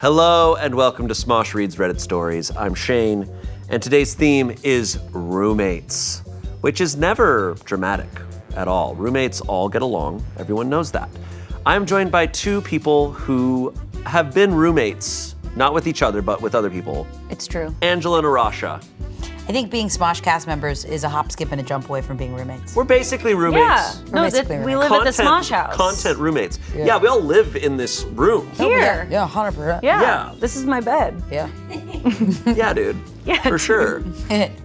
Hello and welcome to Smosh Reads Reddit Stories. I'm Shane, and today's theme is roommates, which is never dramatic at all. Roommates all get along, everyone knows that. I'm joined by two people who have been roommates, not with each other, but with other people. It's true. Angela and Arasha. I think being Smosh cast members is a hop, skip, and a jump away from being roommates. We're basically roommates. Yeah, no, we live at the Smosh house. Content roommates. Yeah, we all live in this room. Here. Yeah, 100%. Yeah, this is my bed. Yeah. Yeah, dude. Yeah, For sure.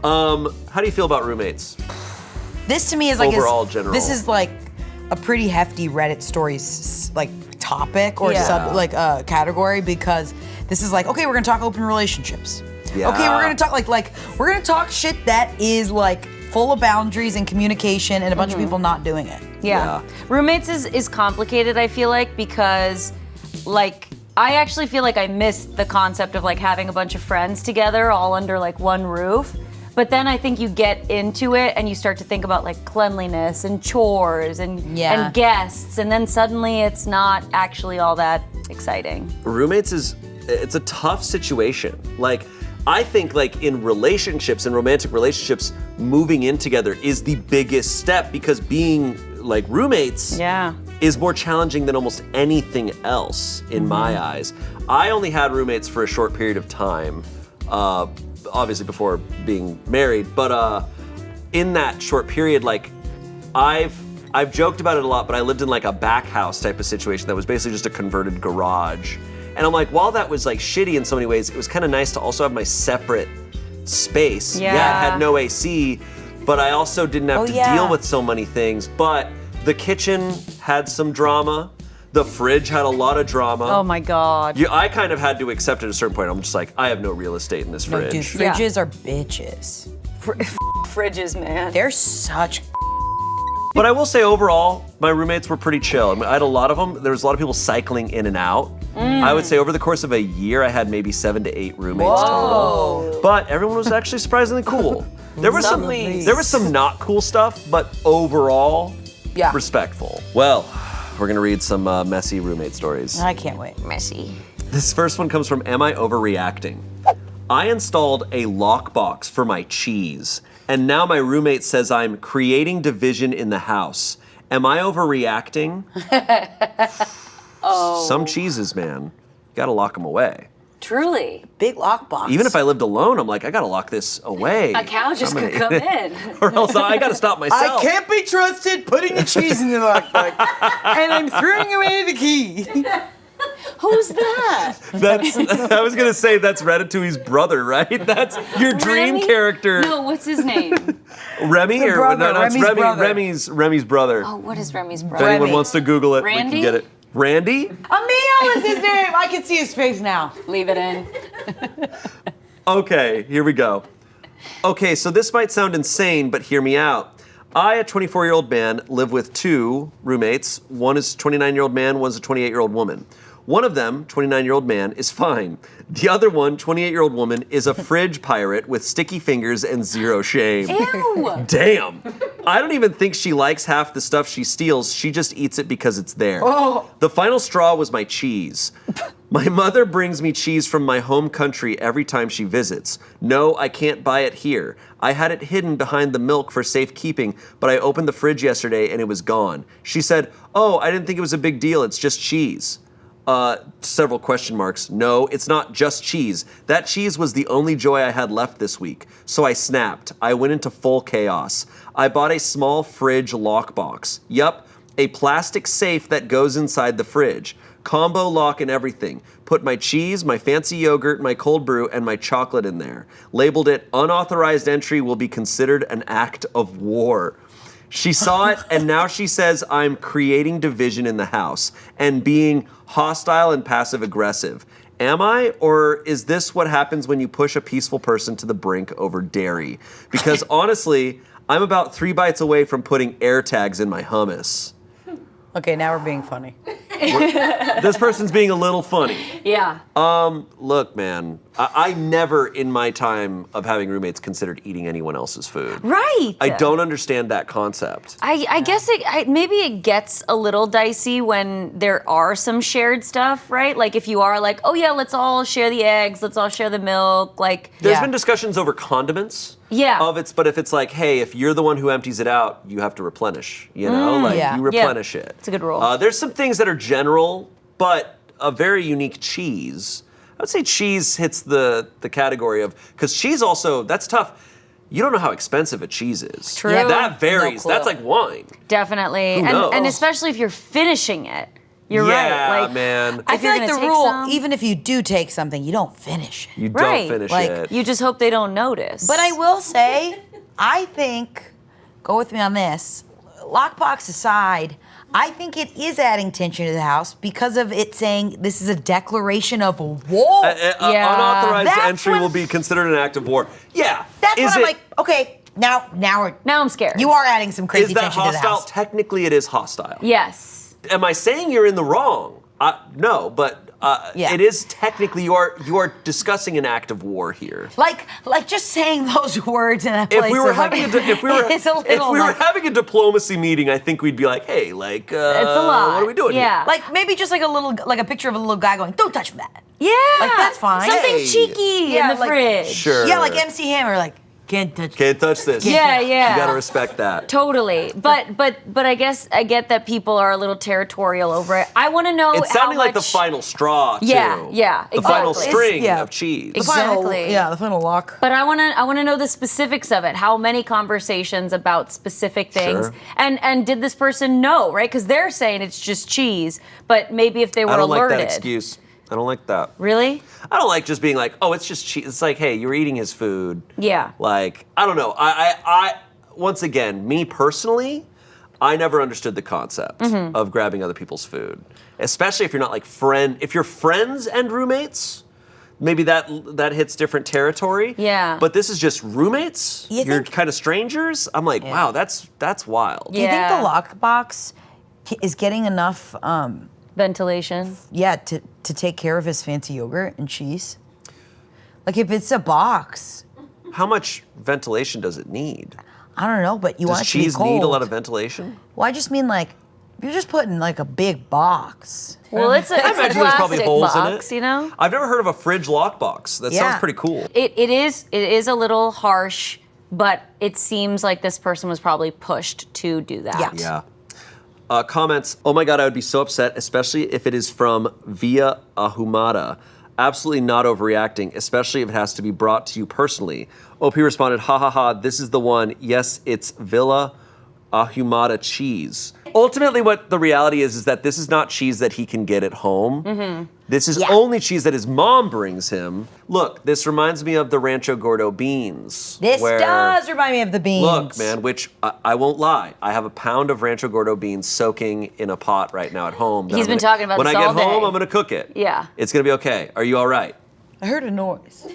How do you feel about roommates? This to me is like Overall, general. This is like a pretty hefty Reddit stories like topic or category, because this is like, okay, we're gonna talk open relationships. Yeah. Okay, we're gonna talk we're gonna talk shit that is like full of boundaries and communication and a bunch of people not doing it. Yeah. Roommates is complicated, I feel like, because like I actually feel like I missed the concept of like having a bunch of friends together all under like one roof. But then I think you get into it and you start to think about like cleanliness and chores and guests, and then suddenly it's not actually all that exciting. Roommates it's a tough situation. Like, I think like in relationships and romantic relationships, moving in together is the biggest step, because being like roommates is more challenging than almost anything else in my eyes. I only had roommates for a short period of time, obviously before being married, but in that short period, like I've joked about it a lot, but I lived in like a back house type of situation that was basically just a converted garage. And I'm like, while that was like shitty in so many ways, it was kind of nice to also have my separate space. Yeah, it had no AC, but I also didn't have to deal with so many things. But the kitchen had some drama. The fridge had a lot of drama. Oh my God. I kind of had to accept it at a certain point. I'm just like, I have no real estate in this fridge. Dude, fridges are bitches. Fridges, man. They're such. But I will say overall, my roommates were pretty chill. I mean, I had a lot of them. There was a lot of people cycling in and out. I would say over the course of a year, I had maybe 7 to 8 roommates total. But everyone was actually surprisingly cool. There was some not cool stuff, but overall, respectful. Well, we're gonna read some messy roommate stories. I can't wait. Messy. This first one comes from Am I Overreacting? I installed a lockbox for my cheese, and now my roommate says I'm creating division in the house. Am I overreacting? Some cheeses, man, you gotta lock them away. Truly. Big lockbox. Even if I lived alone, I'm like, I gotta lock this away. A cow just could come in. Or else I gotta stop myself. I can't be trusted putting the cheese in the lockbox, and I'm throwing away the key. Who's that? I was gonna say that's Ratatouille's brother, right? That's your dream character. No, what's his name? Remy? The or brother, no, it's Remy's brother. Remy's brother. Oh, what is Remy's If brother? anyone wants to Google it, Randy? we can get it. Randy? Emile is his name. I can see his face now. Leave it in. Okay, here we go. Okay, so this might sound insane, but hear me out. I, a 24-year-old man, live with 2 roommates. One is a 29-year-old man, one's a 28-year-old woman. One of them, 29-year-old man, is fine. The other one, 28-year-old woman, is a fridge pirate with sticky fingers and zero shame. Ew! Damn. I don't even think she likes half the stuff she steals. She just eats it because it's there. Oh. The final straw was my cheese. My mother brings me cheese from my home country every time she visits. No, I can't buy it here. I had it hidden behind the milk for safekeeping, but I opened the fridge yesterday and it was gone. She said, "Oh, I didn't think it was a big deal. It's just cheese." Several question marks. No, it's not just cheese. That cheese was the only joy I had left this week. So I snapped. I went into full chaos. I bought a small fridge lockbox. Yup, a plastic safe that goes inside the fridge. Combo lock and everything. Put my cheese, my fancy yogurt, my cold brew, and my chocolate in there. Labeled it, unauthorized entry will be considered an act of war. She saw it, and now she says I'm creating division in the house and being hostile and passive-aggressive. Am I, or is this what happens when you push a peaceful person to the brink over dairy? Because honestly, I'm about 3 bites away from putting air tags in my hummus. Okay, now we're being funny. This person's being a little funny. Yeah. Look, man, I never in my time of having roommates considered eating anyone else's food. Right. I don't understand that concept. I guess maybe it gets a little dicey when there are some shared stuff, right? Like if you are like, oh yeah, let's all share the eggs, let's all share the milk, like. There's been discussions over condiments. Yeah. But if it's like, hey, if you're the one who empties it out, you have to replenish. You know, you replenish it. It's a good rule. There's some things that are general, but a very unique cheese. I would say cheese hits the category of, because cheese also, that's tough. You don't know how expensive a cheese is. True. Yeah. That varies. No That's like wine. Definitely. Who knows? And especially if you're finishing it. You're right. Yeah, man. I if feel you're like the gonna take rule, some- even if you do take something, you don't finish it. You Right. don't finish Like, it. You just hope they don't notice. But I will say, I think, go with me on this, lockbox aside, I think it is adding tension to the house because of it saying this is a declaration of war. Yeah. Unauthorized That's entry when- will be considered an act of war. Yeah. That's Is what I'm it- like, okay, now Now I'm scared. you are adding some crazy Is that tension to the hostile? house. Technically, it is hostile. Yes. Am I saying you're in the wrong? No, but it is technically you are discussing an act of war here. Like just saying those words in a place If we were of, like, having having a diplomacy meeting, I think we'd be like, hey, like, It's a lot. what are we doing Yeah. here? like maybe just like a picture of a little guy going, "Don't touch that." Yeah. Like, that's fine. Something Hey. cheeky Yeah, in the like- fridge. Sure. Yeah, like MC Hammer, like can't touch. Can't touch this. Yeah, yeah. You gotta respect that. Totally. But I guess I get that people are a little territorial over it. I want to know It's how sounding like the much- final straw, too. Yeah, The final exactly. string Yeah. of cheese. Exactly. The final lock. But I want to know the specifics of it. How many conversations about specific things? Sure. And did this person know, right? Because they're saying it's just cheese, but maybe if they were I don't alerted. like that excuse. I don't like that. Really? I don't like just being like, oh, it's just cheese. It's like, hey, you're eating his food. Yeah. Like, I don't know. I once again, me personally, I never understood the concept Mm-hmm. of grabbing other people's food, especially if you're not like if you're friends and roommates. Maybe that hits different territory. Yeah. But this is just roommates. You You're think- kind of strangers. I'm like, wow, that's wild. Do you think Yeah. the lockbox is getting enough? Ventilation. To take care of his fancy yogurt and cheese. Like if it's a box, How much ventilation does it need? I don't know, but you want Does it to be cheese cold. need a lot of ventilation? Well, I just mean like you're just putting like a big box. Well, it's a I it's a imagine there's probably plastic holes box, in it. you know? I've never heard of a fridge lockbox. That Yeah. sounds pretty cool. It is a little harsh, but it seems like this person was probably pushed to do that. Yeah. Yeah. Comments, oh my God, I would be so upset, especially if it is from Via Ahumada. Absolutely not overreacting, especially if it has to be brought to you personally. OP responded, ha ha ha, this is the one. Yes, it's Villa Ahumada cheese. Ultimately, what the reality is that this is not cheese that he can get at home. Mm-hmm. This is only cheese that his mom brings him. Look, this reminds me of the Rancho Gordo beans. This where- does remind me of the beans. Look, man, which I won't lie. I have a pound of Rancho Gordo beans soaking in a pot right now at home. that He's I'm been gonna- talking about when this I get all home, day. I'm going to cook it. Yeah. It's going to be okay. Are you all right? I heard a noise.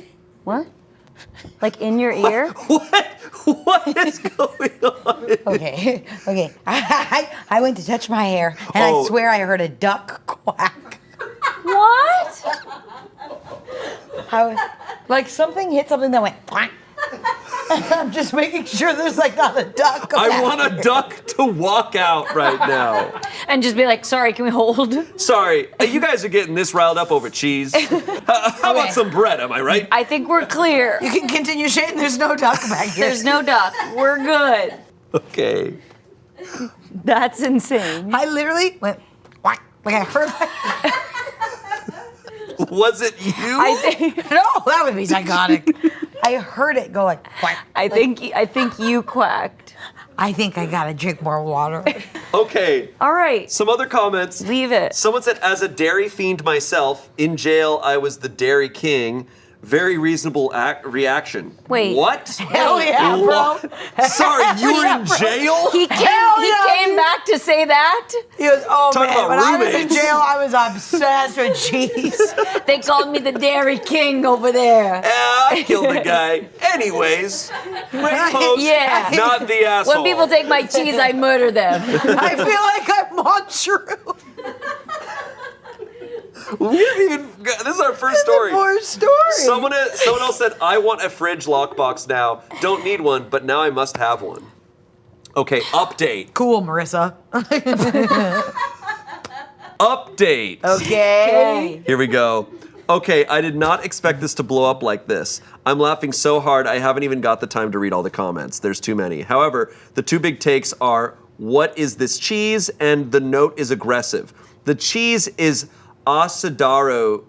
What? Like in your ear? What is going on? Okay, okay. I went to touch my hair, and Oh. I swear I heard a duck quack. What? Like something hit something that went quack. I'm just making sure there's like not a duck. I want a duck to walk out right now. And just be like, sorry, can we hold? Sorry, you guys are getting this riled up over cheese. How about some bread, am I right? I think we're clear. You can continue shitting. There's no duck back here. There's no duck. We're good. Okay. That's insane. I literally went quack. Like I heard. Was it you? I think No, that would be psychotic. I heard it go like quack. I think you quacked. I think I gotta drink more water. Okay. All right. Some other comments. Leave it. Someone said, as a dairy fiend myself, in jail I was the dairy king. Very reasonable reaction. Wait. What? Hell yeah, bro. What? Sorry, you were in jail? He came Hell yeah, came back to say that. He goes, oh Talk man, about when I was in roommates. jail, I was obsessed with cheese. They called me the Dairy King over there. I killed the guy. Anyways, great post. Yeah. Not the asshole. When people take my cheese, I murder them. I feel like I'm on truth. We didn't even. This is our first story. Someone else said, "I want a fridge lockbox now. Don't need one, but now I must have one." Okay, update. Cool, Marissa. Update. Okay. Here we go. Okay, I did not expect this to blow up like this. I'm laughing so hard I haven't even got the time to read all the comments. There's too many. However, the two big takes are, what is this cheese? And the note is aggressive. The cheese is Asadero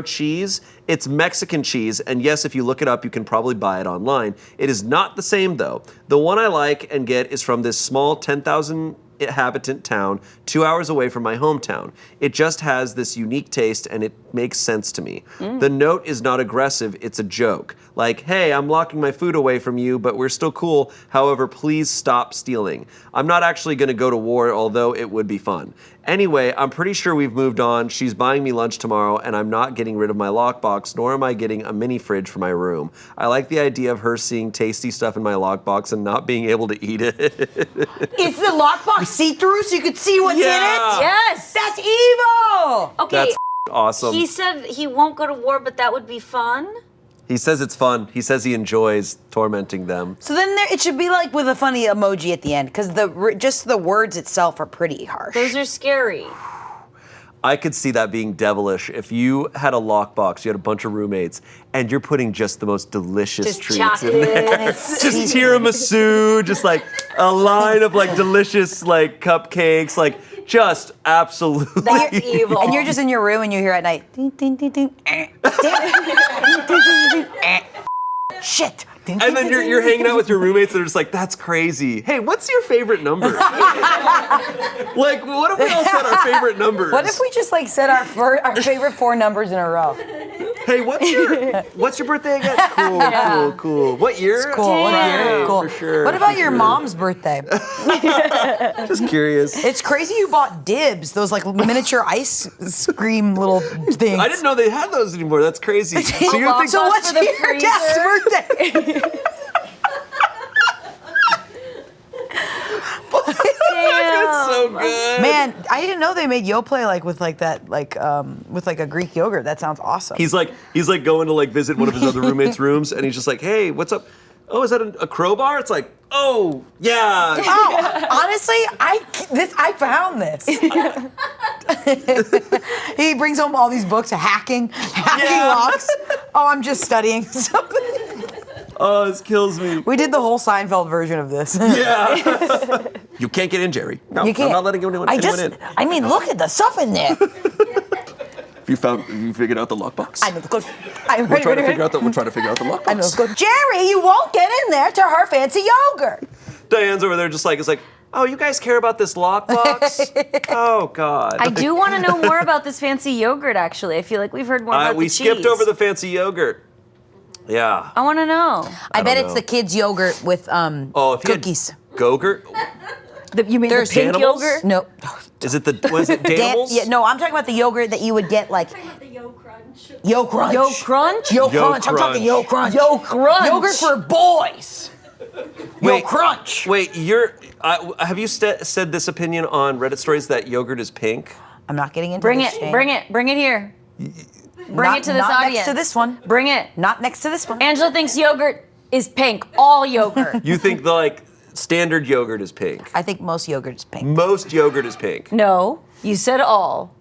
cheese. It's Mexican cheese, and yes, if you look it up, you can probably buy it online. It is not the same, though. The one I like and get is from this small 10,000 inhabitant town 2 hours away from my hometown. It just has this unique taste and it makes sense to me. The note is not aggressive, it's a joke. Like, hey, I'm locking my food away from you, but we're still cool. However, please stop stealing. I'm not actually gonna go to war, although it would be fun. Anyway, I'm pretty sure we've moved on. She's buying me lunch tomorrow, and I'm not getting rid of my lockbox, nor am I getting a mini fridge for my room. I like the idea of her seeing tasty stuff in my lockbox and not being able to eat it. Is the lockbox see-through so you could see what's in it? Yes. That's evil. Okay. That's awesome. He said he won't go to war, but that would be fun. He says it's fun. He says he enjoys tormenting them. So then it should be like with a funny emoji at the end, because just the words itself are pretty harsh. Those are scary. I could see that being devilish. If you had a lockbox, you had a bunch of roommates, and you're putting just the most delicious Just treats chocolate. in there. Just tiramisu, just like a line of like delicious like cupcakes, like just absolutely. That's evil. And you're just in your room and you hear at night, ding, ding, ding, ding, damn it. Ding, ding, ding, ding, shit. Ding, And ding, then ding, you're ding, hanging out with your roommates that are just like, that's crazy. Hey, what's your favorite number? Like, what if we all said our favorite numbers? What if we just like said our favorite 4 numbers in a row? Hey, what's your birthday again? Cool. What year? Cool. What year? Cool. For sure. What about your mom's birthday? Just curious. It's crazy you bought dibs, those like miniature ice cream little things. I didn't know they had those anymore. That's crazy. So you think? So what's for the your dad's birthday? That's so good. Man, I didn't know they made Yoplait like with like that with like a Greek yogurt. That sounds awesome. He's like going to like visit one of his other roommates' rooms, and he's just like, "Hey, what's up? Oh, is that a crowbar?" It's like, "Oh, yeah." Oh, honestly, I found this. He brings home all these books, hacking locks. Oh, I'm just studying something. Oh, this kills me. We did the whole Seinfeld version of this. Yeah. You can't get in, Jerry. No, You can't. I'm not letting anyone in. I mean, look at the stuff in there. You figured out the lockbox? I know the code. We're We're trying to figure out the lockbox. I know the code. Jerry, you won't get in there to her fancy yogurt. Diane's over there just like, it's like, oh, you guys care about this lockbox? Oh, God. I do want to know more about this fancy yogurt, actually. I feel like we've heard more about We the skipped cheese. over the fancy yogurt. Yeah. I want to know. I bet don't it's know. the kids' yogurt with If you had cookies. Gogurt? You mean There's the pink Danimals? yogurt? No. Is it was it Danimals? Yeah, no, I'm talking about the yogurt that you would get like The Yo Crunch. Yo Crunch. Yo Crunch? Yo Yo Crunch. I'm talking Yo Crunch. Yo Crunch. Yogurt for boys. Yo Wait, Crunch. Wait, have you said this opinion on Reddit stories that yogurt is pink? I'm not getting into Bring this. it. Shane. Bring it. Bring it here. Bring it to this not audience. next to this one. Bring it. Not next to this one. Angela thinks yogurt is pink. All yogurt. You think the like standard yogurt is pink? I think most yogurt is pink. Most yogurt is pink. No, you said all.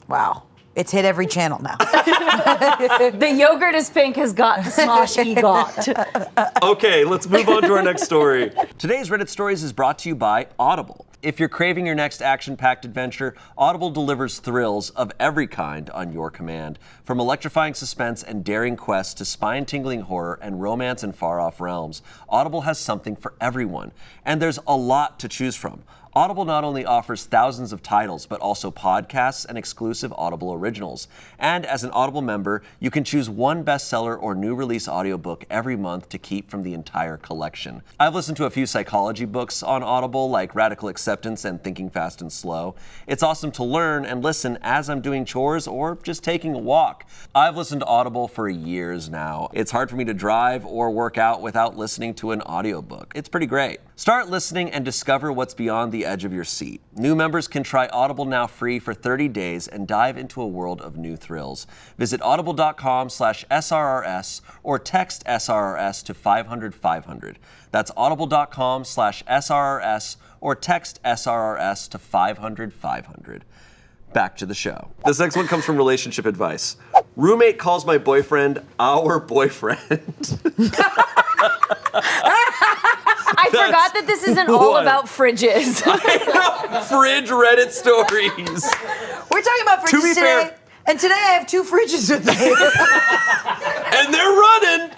Wow. It's hit every channel now. The yogurt is pink has got the Smosh EGOT. Okay, let's move on to our next story. Today's Reddit Stories is brought to you by Audible. If you're craving your next action-packed adventure, Audible delivers thrills of every kind on your command. From electrifying suspense and daring quests to spine-tingling horror and romance in far-off realms, Audible has something for everyone. And there's a lot to choose from. Audible not only offers thousands of titles, but also podcasts and exclusive Audible originals. And as an Audible member, you can choose one bestseller or new release audiobook every month to keep from the entire collection. I've listened to a few psychology books on Audible, like Radical Acceptance and Thinking Fast and Slow. It's awesome to learn and listen as I'm doing chores or just taking a walk. I've listened to Audible for years now. It's hard for me to drive or work out without listening to an audiobook. It's pretty great. Start listening and discover what's beyond the the edge of your seat. New members can try Audible now free for 30 days and dive into a world of new thrills. Visit audible.com/SRRS or text SRRS to 500-500. That's audible.com/SRRS or text SRRS to 500-500. Back to the show. This next one comes from relationship advice. Roommate calls my boyfriend our boyfriend. I forgot that this isn't all about fridges. Fridge Reddit stories. We're talking about fridges To be today. fair- And today I have 2 fridges with me. And they're running.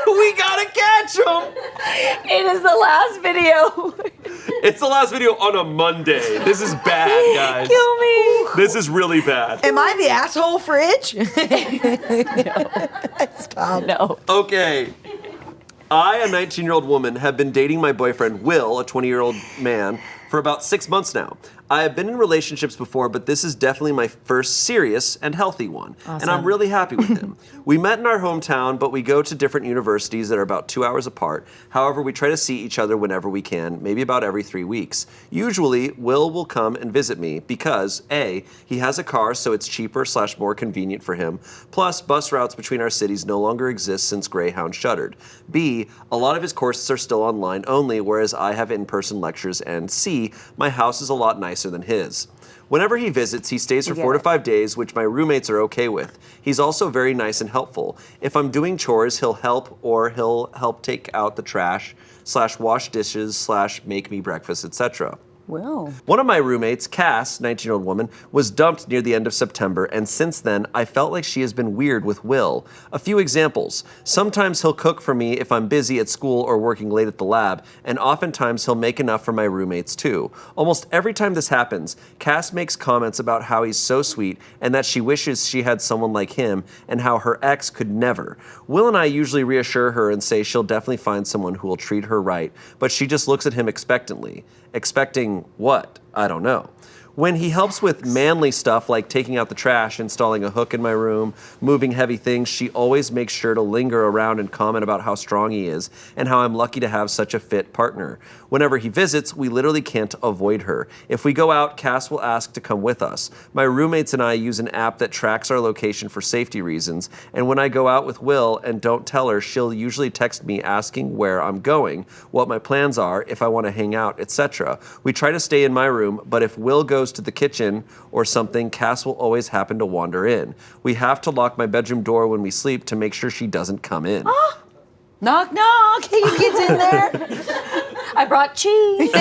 We gotta catch them. It is the last video. It's the last video on a Monday. This is bad, guys. Kill me. This is really bad. Am I the asshole fridge? Stop. No. Okay. I, a 19-year-old woman, have been dating my boyfriend, Will, a 20-year-old man, for about 6 months now. I have been in relationships before, but this is definitely my first serious and healthy one. Awesome. And I'm really happy with him. We met in our hometown, but we go to different universities that are about 2 hours apart. However, we try to see each other whenever we can, maybe about every 3 weeks. Usually, will come and visit me because A, he has a car, so it's cheaper / more convenient for him. Plus, bus routes between our cities no longer exist since Greyhound shuttered. B, a lot of his courses are still online only, whereas I have in-person lectures. And C, my house is a lot nicer than his. Whenever he visits, he stays for 4 to 5 days, which my roommates are okay with. He's also very nice and helpful. If I'm doing chores, he'll help, or he'll help take out the trash / wash dishes / make me breakfast, etc. Will. One of my roommates, Cass, 19-year-old woman, was dumped near the end of September, and since then, I felt like she has been weird with Will. A few examples. Sometimes he'll cook for me if I'm busy at school or working late at the lab, and oftentimes he'll make enough for my roommates too. Almost every time this happens, Cass makes comments about how he's so sweet and that she wishes she had someone like him and how her ex could never. Will and I usually reassure her and say she'll definitely find someone who will treat her right, but she just looks at him expectantly. Expecting what? I don't know. When he helps with manly stuff like taking out the trash, installing a hook in my room, moving heavy things, she always makes sure to linger around and comment about how strong he is and how I'm lucky to have such a fit partner. Whenever he visits, we literally can't avoid her. If we go out, Cass will ask to come with us. My roommates and I use an app that tracks our location for safety reasons, and when I go out with Will and don't tell her, she'll usually text me asking where I'm going, what my plans are, if I want to hang out, etc. We try to stay in my room, but if Will goes to the kitchen or something, Cass will always happen to wander in. We have to lock my bedroom door when we sleep to make sure she doesn't come in. Knock, knock. Hey, you kids in there? I brought cheese.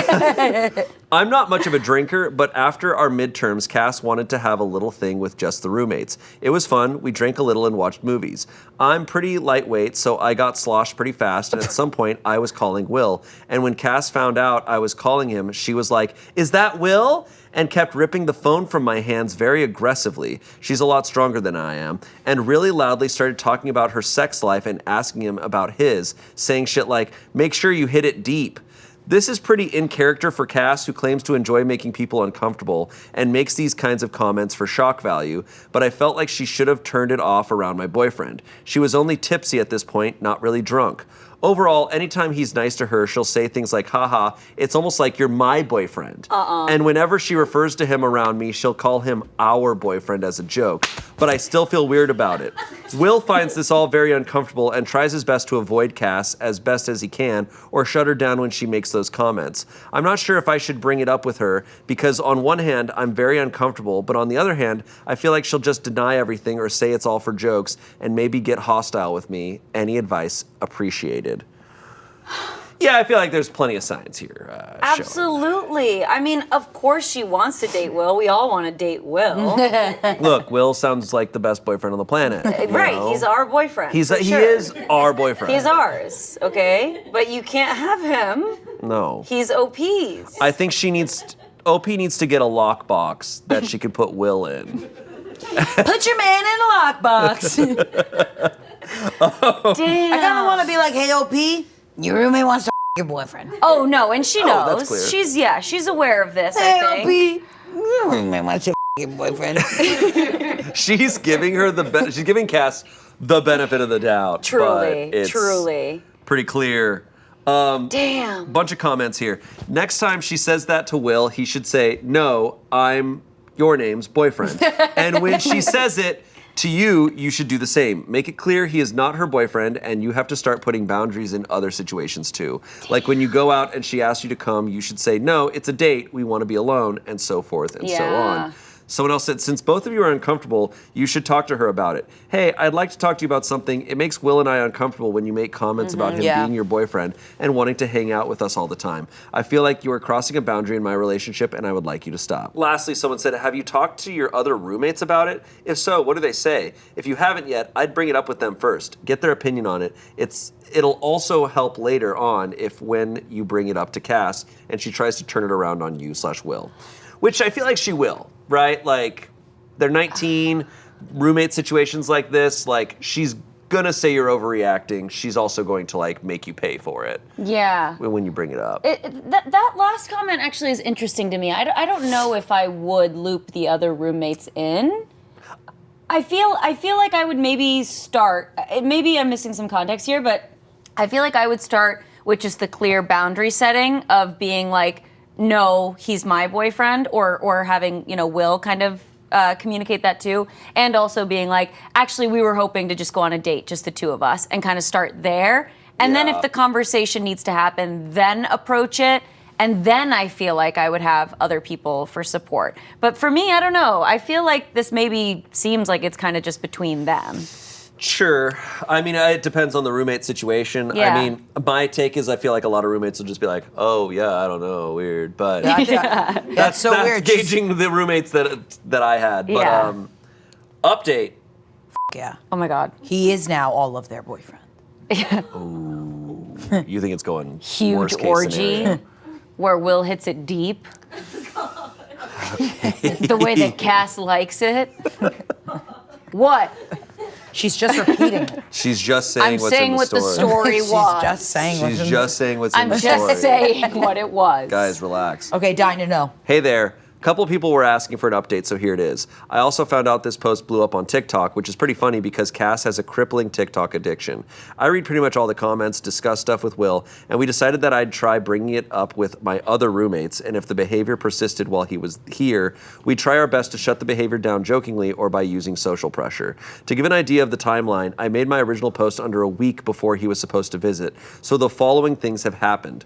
I'm not much of a drinker, but after our midterms, Cass wanted to have a little thing with just the roommates. It was fun. We drank a little and watched movies. I'm pretty lightweight, so I got sloshed pretty fast, and at some point, I was calling Will. And when Cass found out I was calling him, she was like, "Is that Will?" and kept ripping the phone from my hands very aggressively. She's a lot stronger than I am, and really loudly started talking about her sex life and asking him about his, saying shit like, "Make sure you hit it deep." This is pretty in character for Cass, who claims to enjoy making people uncomfortable and makes these kinds of comments for shock value, but I felt like she should have turned it off around my boyfriend. She was only tipsy at this point, not really drunk. Overall, anytime he's nice to her, she'll say things like, haha, it's almost like you're my boyfriend. And whenever she refers to him around me, she'll call him our boyfriend as a joke, but I still feel weird about it. Will finds this all very uncomfortable and tries his best to avoid Cass as best as he can or shut her down when she makes those comments. I'm not sure if I should bring it up with her because on one hand, I'm very uncomfortable, but on the other hand, I feel like she'll just deny everything or say it's all for jokes and maybe get hostile with me. Any advice appreciated. Yeah, I feel like there's plenty of signs here. Absolutely. I mean, of course she wants to date Will. We all want to date Will. Look, Will sounds like the best boyfriend on the planet. Right, know? he's our boyfriend. He sure. is our boyfriend. He's ours, okay? But you can't have him. No. He's OP's. I think OP needs to get a lockbox that she can put Will in. Put your man in a lockbox. Damn. I kind of want to be like, hey, OP, your roommate wants to your boyfriend. Oh, no, and she knows. That's clear. She's aware of this, Hey, I think. OP, your roommate wants to your boyfriend. She's giving her she's giving Cass the benefit of the doubt. Truly, but it's truly. pretty clear. Damn. Bunch of comments here. Next time she says that to Will, he should say, no, I'm your name's boyfriend. And when she says it to you, you should do the same. Make it clear he is not her boyfriend, and you have to start putting boundaries in other situations too. Like when you go out and she asks you to come, you should say, no, it's a date, we want to be alone, and so forth and so on. Someone else said, since both of you are uncomfortable, you should talk to her about it. Hey, I'd like to talk to you about something. It makes Will and I uncomfortable when you make comments about him being your boyfriend and wanting to hang out with us all the time. I feel like you are crossing a boundary in my relationship and I would like you to stop. Lastly, someone said, have you talked to your other roommates about it? If so, what do they say? If you haven't yet, I'd bring it up with them first. Get their opinion on it. It'll also help later on when you bring it up to Cass and she tries to turn it around on you/Will. Which I feel like she will, right? Like, they're 19, roommate situations like this, like, she's gonna say you're overreacting. She's also going to, like, make you pay for it. Yeah. When you bring it up. That last comment actually is interesting to me. I don't know if I would loop the other roommates in. I feel like I would maybe start, maybe I'm missing some context here, but I feel like I would start with just the clear boundary setting of being like, no, he's my boyfriend, or having, Will kind of communicate that too, and also being like, actually, we were hoping to just go on a date, just the two of us, and kind of start there. And then if the conversation needs to happen, then approach it, and then I feel like I would have other people for support. But for me, I don't know. I feel like this maybe seems like it's kind of just between them. Sure. I mean, it depends on the roommate situation. Yeah. I mean, my take is I feel like a lot of roommates will just be like, oh, yeah, I don't know, weird. But That's so weird. Gauging the roommates that I had. But update. Yeah. Oh my God. He is now all of their boyfriend. Ooh. You think it's going Huge worst case orgy scenario. where Will hits it deep. The way that Cass likes it. What? She's just repeating it. She's just saying I'm what's saying in the what story. the story She's was. just saying She's just saying what's in the I'm story. just saying what it was. Guys, relax. Okay, dying to know. Hey there. A couple people were asking for an update, so here it is. I also found out this post blew up on TikTok, which is pretty funny because Cass has a crippling TikTok addiction. I read pretty much all the comments, discuss stuff with Will, and we decided that I'd try bringing it up with my other roommates, and if the behavior persisted while he was here, we'd try our best to shut the behavior down jokingly or by using social pressure. To give an idea of the timeline, I made my original post under a week before he was supposed to visit, so the following things have happened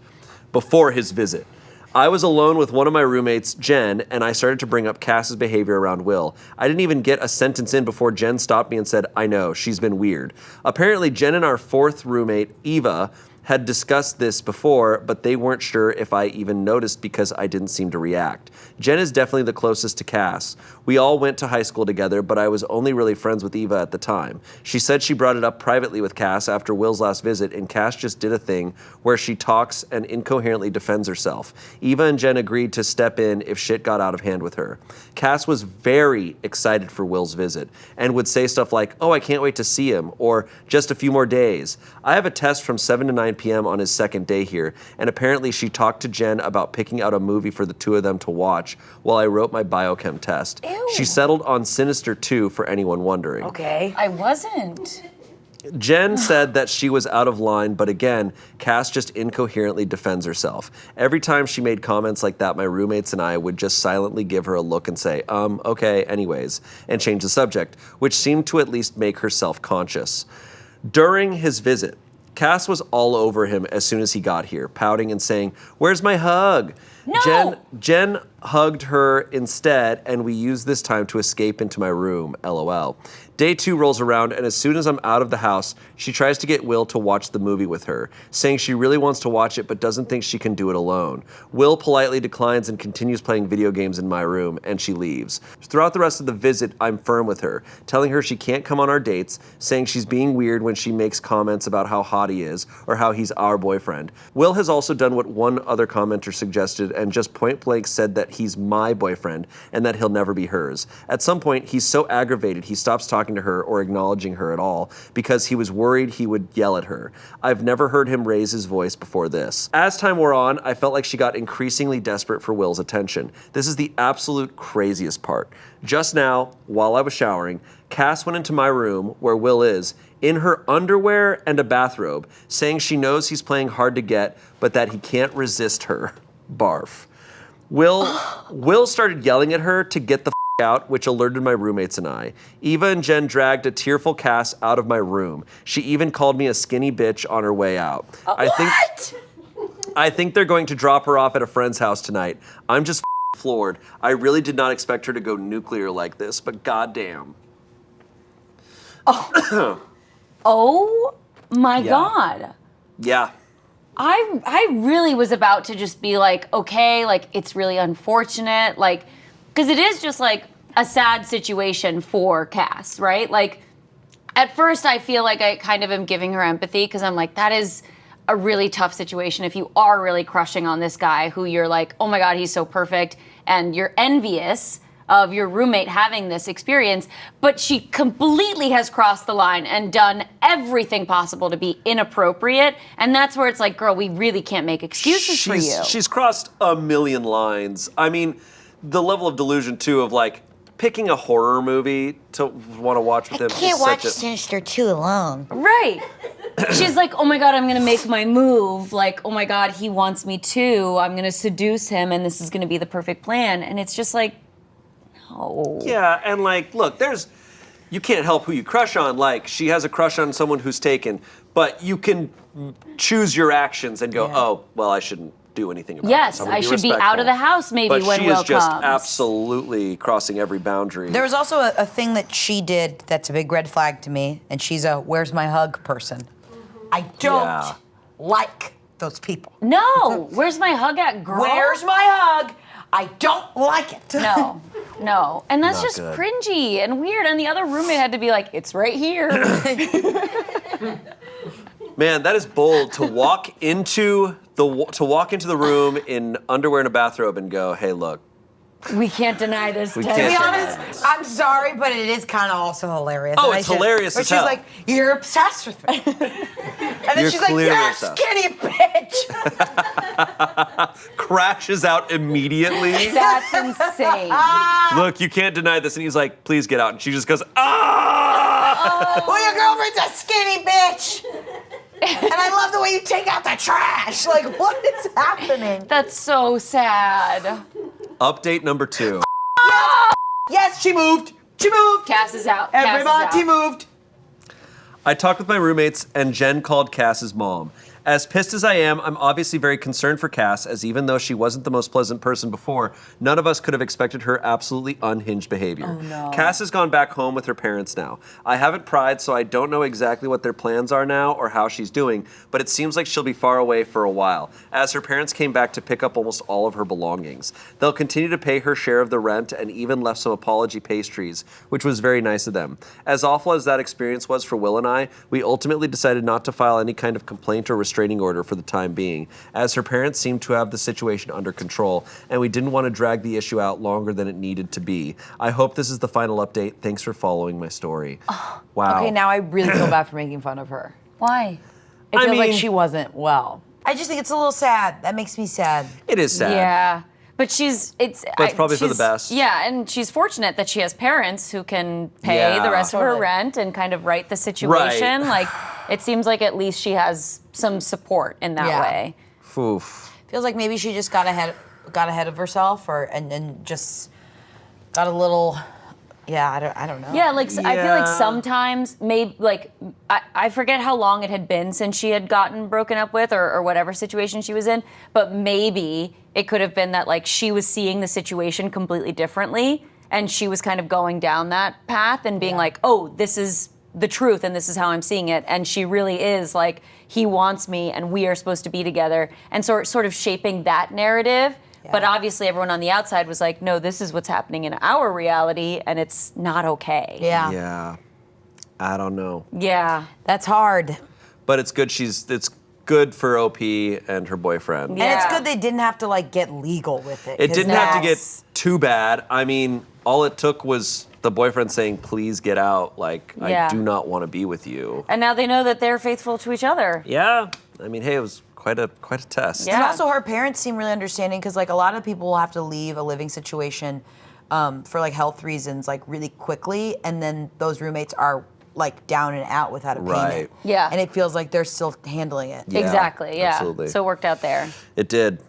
before his visit. I was alone with one of my roommates, Jen, and I started to bring up Cass's behavior around Will. I didn't even get a sentence in before Jen stopped me and said, I know, she's been weird. Apparently, Jen and our fourth roommate, Eva, had discussed this before, but they weren't sure if I even noticed because I didn't seem to react. Jen is definitely the closest to Cass. We all went to high school together, but I was only really friends with Eva at the time. She said she brought it up privately with Cass after Will's last visit, and Cass just did a thing where she talks and incoherently defends herself. Eva and Jen agreed to step in if shit got out of hand with her. Cass was very excited for Will's visit and would say stuff like, oh, I can't wait to see him, or just a few more days. I have a test from 7 to 9 p.m. on his second day here, and apparently she talked to Jen about picking out a movie for the two of them to watch while I wrote my biochem test. Ew. She settled on Sinister 2 for anyone wondering. Okay. I wasn't. Jen said that she was out of line, but again, Cass just incoherently defends herself. Every time she made comments like that, my roommates and I would just silently give her a look and say, okay, anyways, and change the subject, which seemed to at least make her self-conscious. During his visit, Cass was all over him as soon as he got here, pouting and saying, where's my hug? No! Jen hugged her instead, and we used this time to escape into my room, LOL. Day 2 rolls around, and as soon as I'm out of the house, she tries to get Will to watch the movie with her, saying she really wants to watch it but doesn't think she can do it alone. Will politely declines and continues playing video games in my room, and she leaves. Throughout the rest of the visit, I'm firm with her, telling her she can't come on our dates, saying she's being weird when she makes comments about how hot he is or how he's our boyfriend. Will has also done what one other commenter suggested and just point blank said that he's my boyfriend and that he'll never be hers. At some point, he's so aggravated he stops talking to her or acknowledging her at all because he was worried he would yell at her. I've never heard him raise his voice before this. As time wore on, I felt like she got increasingly desperate for Will's attention. This is the absolute craziest part. Just now, while I was showering, Cass went into my room, where Will is, in her underwear and a bathrobe, saying she knows he's playing hard to get, but that he can't resist her. Barf. Will started yelling at her to get the out, which alerted my roommates and I. Eva and Jen dragged a tearful Cass out of my room. She even called me a skinny bitch on her way out. I think they're going to drop her off at a friend's house tonight. I'm just floored. I really did not expect her to go nuclear like this, but goddamn. Oh my God. Yeah. I really was about to just be like, okay, like it's really unfortunate, like, because it is just like a sad situation for Cass, right? Like, at first I feel like I kind of am giving her empathy because I'm like, that is a really tough situation if you are really crushing on this guy who you're like, oh my God, he's so perfect, and you're envious of your roommate having this experience, but she completely has crossed the line and done everything possible to be inappropriate, and that's where it's like, girl, we really can't make excuses for you. She's crossed a million lines. I mean, the level of delusion, too, of like picking a horror movie to want to watch with him. I can't watch Sinister 2 alone. Right. She's like, oh my God, I'm gonna make my move. Like, oh my God, he wants me too. I'm gonna seduce him and this is gonna be the perfect plan. And it's just like, no. Yeah, and like, look, you can't help who you crush on. Like, she has a crush on someone who's taken, but you can choose your actions and go, oh, well, I shouldn't do anything about yes, this. I should be out of the house maybe when Will comes. But she is just absolutely crossing every boundary. There was also a thing that she did that's a big red flag to me, and she's a where's my hug person. I don't like those people. No, where's my hug at, girl? Where's my hug? I don't like it. No. And that's Not just good. cringy and weird, and the other roommate had to be like, it's right here. Man, that is bold to walk into the room in underwear and a bathrobe and go, "Hey, look, We can't deny this. We To can't be deny honest, I'm sorry, but it is kind of also hilarious. Oh, And it's hilarious But as she's hell. like, you're obsessed with me. And then You're she's like, clearly you're a obsessed. skinny bitch. crashes out immediately." That's insane. Look, you can't deny this, and he's like, "Please get out," and she just goes, "Ah!" Well, your girlfriend's a skinny bitch. And I love the way you take out the trash. Like, what is happening? That's so sad. Update number 2. Yes, she moved. She moved. Cass is out. Everybody moved. I talked with my roommates, and Jen called Cass's mom. As pissed as I am, I'm obviously very concerned for Cass, as even though she wasn't the most pleasant person before, none of us could have expected her absolutely unhinged behavior. Oh, no. Cass has gone back home with her parents now. I haven't pried, so I don't know exactly what their plans are now or how she's doing, but it seems like she'll be far away for a while, as her parents came back to pick up almost all of her belongings. They'll continue to pay her share of the rent and even left some apology pastries, which was very nice of them. As awful as that experience was for Will and I, we ultimately decided not to file any kind of complaint or restraining order for the time being, as her parents seemed to have the situation under control, and we didn't want to drag the issue out longer than it needed to be. I hope this is the final update. Thanks for following my story. Wow. Okay, now I really feel bad for making fun of her. Why? It I feels like mean- she wasn't well. I just think it's a little sad. That makes me sad. It is sad. Yeah. But it's probably for the best. Yeah, and she's fortunate that she has parents who can pay Yeah. the rest of her Totally. rent and kind of right the situation. Like, it seems like at least she has some support in that Yeah. way. Oof. Feels like maybe she just got ahead of herself, and just got a little. Yeah, I don't know. Yeah, like I feel like Yeah. sometimes maybe like I forget how long it had been since she had gotten broken up with or whatever situation she was in, but maybe it could have been that like she was seeing the situation completely differently and she was kind of going down that path and being like, oh, this is the truth and this is how I'm seeing it, and she really is like, he wants me and we are supposed to be together, and sort of shaping that narrative. But obviously everyone on the outside was like, no, this is what's happening in our reality, and it's not okay. Yeah. Yeah. I don't know. Yeah. That's hard. But it's good it's good for OP and her boyfriend. Yeah. And it's good they didn't have to like get legal with it. It 'cause didn't have to get that's- too bad. I mean, all it took was the boyfriend saying, please get out. Like, Yeah. I do not want to be with you. And now they know that they're faithful to each other. Yeah. I mean, hey, it was quite a test. Yeah. And also, her parents seem really understanding because, like, a lot of people will have to leave a living situation for like health reasons, like really quickly, and then those roommates are like down and out without a payment. Right. Yeah. And it feels like they're still handling it. Yeah, Exactly, yeah. absolutely. So it worked out there. It did.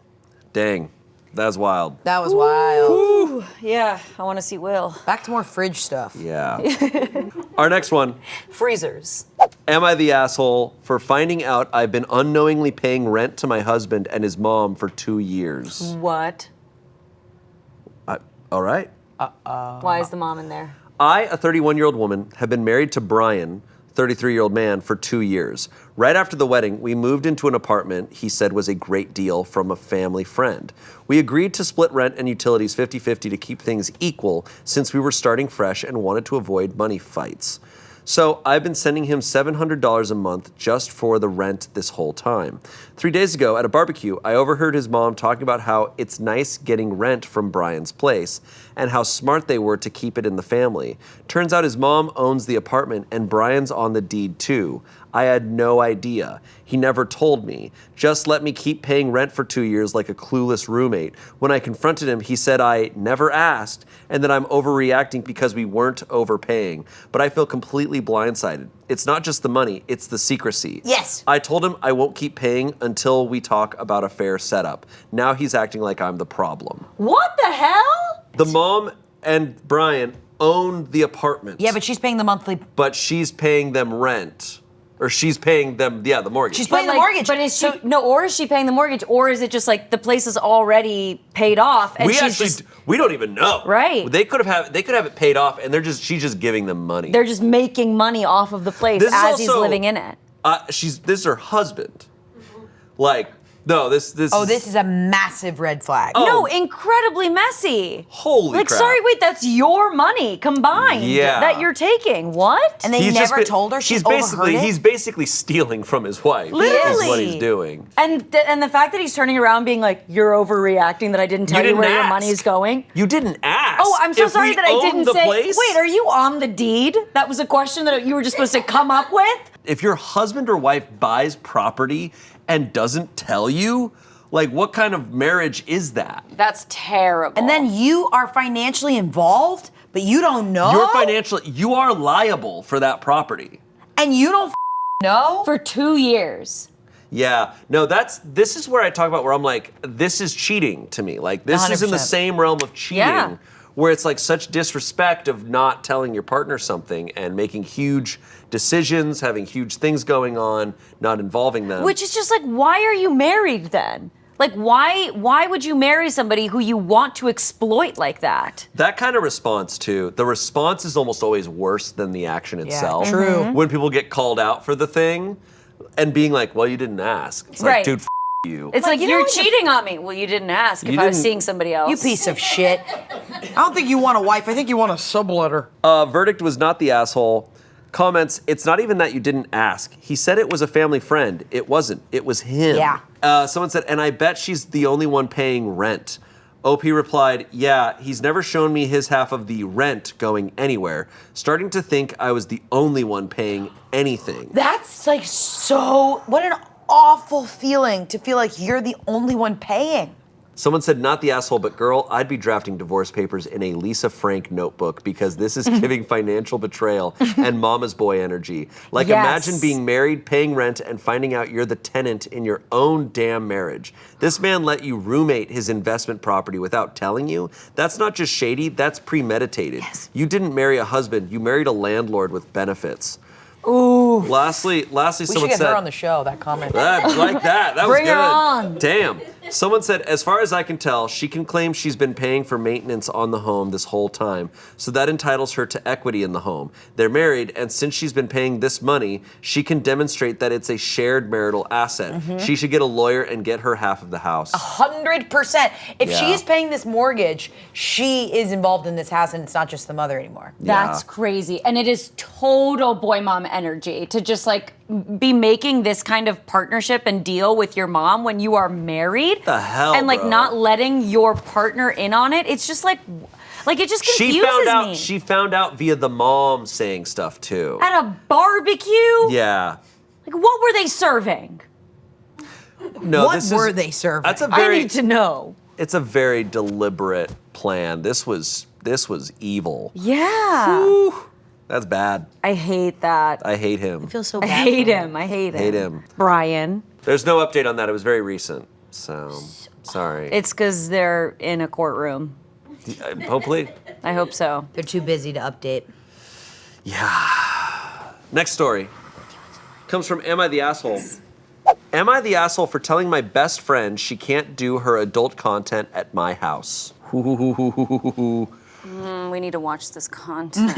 Dang. That was wild. That was wild. Yeah, I want to see Will. Back to more fridge stuff. Yeah. Our next one. Freezers. Am I the asshole for finding out I've been unknowingly paying rent to my husband and his mom for 2 years? What? All right. Why is the mom in there? I, a 31-year-old woman, have been married to Brian, 33-year-old man, for 2 years. Right after the wedding, we moved into an apartment he said was a great deal from a family friend. We agreed to split rent and utilities 50-50 to keep things equal since we were starting fresh and wanted to avoid money fights. So I've been sending him $700 a month just for the rent this whole time. 3 days ago at a barbecue, I overheard his mom talking about how it's nice getting rent from Brian's place and how smart they were to keep it in the family. Turns out his mom owns the apartment and Brian's on the deed too. I had no idea. He never told me. Just let me keep paying rent for 2 years like a clueless roommate. When I confronted him, he said I never asked and that I'm overreacting because we weren't overpaying. But I feel completely blindsided. It's not just the money, it's the secrecy. Yes. I told him I won't keep paying until we talk about a fair setup. Now he's acting like I'm the problem. What the hell? The mom and Brian own the apartment. Yeah, but she's paying the monthly. But she's paying them rent. Or she's paying them, the mortgage. She's paying the mortgage. But is she or is she paying the mortgage, or is it just like the place is already paid off and we don't even know. Right. They could have it paid off, and she's just giving them money. they're just making money off of the place This is as he's also- living in it. This is her husband. Like, no, this. Oh, this is a massive red flag. Oh. No, incredibly messy. Holy like, crap. sorry, wait, that's your money combined Yeah. that you're taking. What? And they He's never just told her she he's overheard it? He's basically stealing from his wife. Literally. Is what he's doing. And the fact that he's turning around being like, you're overreacting that I didn't tell you didn't where your ask. money is going. You didn't ask. Oh, I'm so If sorry we that I owned didn't the say. place, Wait, are you on the deed? That was a question that you were just supposed to come up with? if your husband or wife buys property and doesn't tell you, like, what kind of marriage is that? That's terrible. And then you are financially involved, but you don't know. You are liable for that property. And you don't know. for 2 years. Yeah, no, this is where I talk about where I'm like, this is cheating to me. Like, this is in the 100%. same realm of cheating, Yeah. where it's like such disrespect of not telling your partner something and making huge decisions, having huge things going on, not involving them. Which is just like, why are you married then? Like, why would you marry somebody who you want to exploit like that? That kind of response too, the response is almost always worse than the action itself. true. When people get called out for the thing and being like, well, you didn't ask. It's like, Right. dude, you. It's Like, like, you know you're what the- cheating on me. Well, you didn't ask if You I was didn't- seeing somebody else. You piece of shit. I don't think you want a wife. I think you want a subletter. Verdict was not the asshole. Comments, it's not even that you didn't ask. He said it was a family friend. It wasn't. It was him. Yeah. Someone said, and I bet she's the only one paying rent. OP replied, yeah, he's never shown me his half of the rent going anywhere. Starting to think I was the only one paying anything. That's like so. What an awful feeling to feel like you're the only one paying. Someone said, not the asshole, but girl, I'd be drafting divorce papers in a Lisa Frank notebook because this is giving financial betrayal and mama's boy energy. Like, Yes. imagine being married, paying rent, and finding out you're the tenant in your own damn marriage. This man let you roommate his investment property without telling you. That's not just shady, that's premeditated. Yes. You didn't marry a husband, you married a landlord with benefits. Ooh. Lastly, We should someone get said, her on the show. That comment. like that. That Bring was good. her on. Damn. Someone said, as far as I can tell, she can claim she's been paying for maintenance on the home this whole time, so that entitles her to equity in the home. They're married, and since she's been paying this money, she can demonstrate that it's a shared marital asset. She should get a lawyer and get her half of the house. 100%. If Yeah. she is paying this mortgage, she is involved in this house, and it's not just the mother anymore. That's Yeah. crazy. And it is total boy mom energy to just like be making this kind of partnership and deal with your mom when you are married. The hell, And like bro? not letting your partner in on it. It's just like it just confuses me. She found out via the mom saying stuff too. At a barbecue? Yeah. Like what were they serving? No, What this were is, they serving? That's a I very need to know. It's a very deliberate plan. This was evil. Yeah. Whew. That's bad. I hate that. I hate him. I feel so I bad. hate for him. I hate him. Hate him. Brian. There's no update on that. It was very recent. So, sorry. It's because they're in a courtroom. Hopefully. I hope so. They're too busy to update. Yeah. Next story comes from Am I the Asshole? Am I the asshole for telling my best friend she can't do her adult content at my house? We need to watch this content.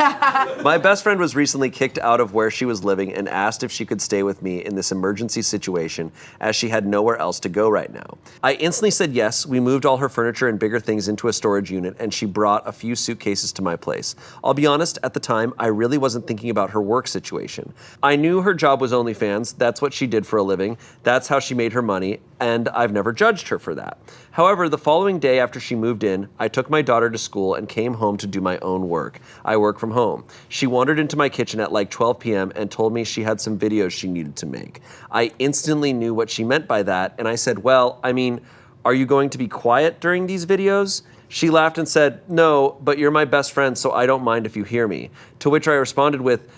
My best friend was recently kicked out of where she was living and asked if she could stay with me in this emergency situation as she had nowhere else to go right now. I instantly said yes. We moved all her furniture and bigger things into a storage unit and she brought a few suitcases to my place. I'll be honest, at the time, I really wasn't thinking about her work situation. I knew her job was OnlyFans. That's what she did for a living. That's how she made her money, and I've never judged her for that. However, the following day after she moved in, I took my daughter to school and came home to do my own work. I work from home. She wandered into my kitchen at like 12 p.m. and told me she had some videos she needed to make. I instantly knew what she meant by that, and I said, well, I mean, are you going to be quiet during these videos? She laughed and said, no, but you're my best friend, so I don't mind if you hear me. To which I responded with,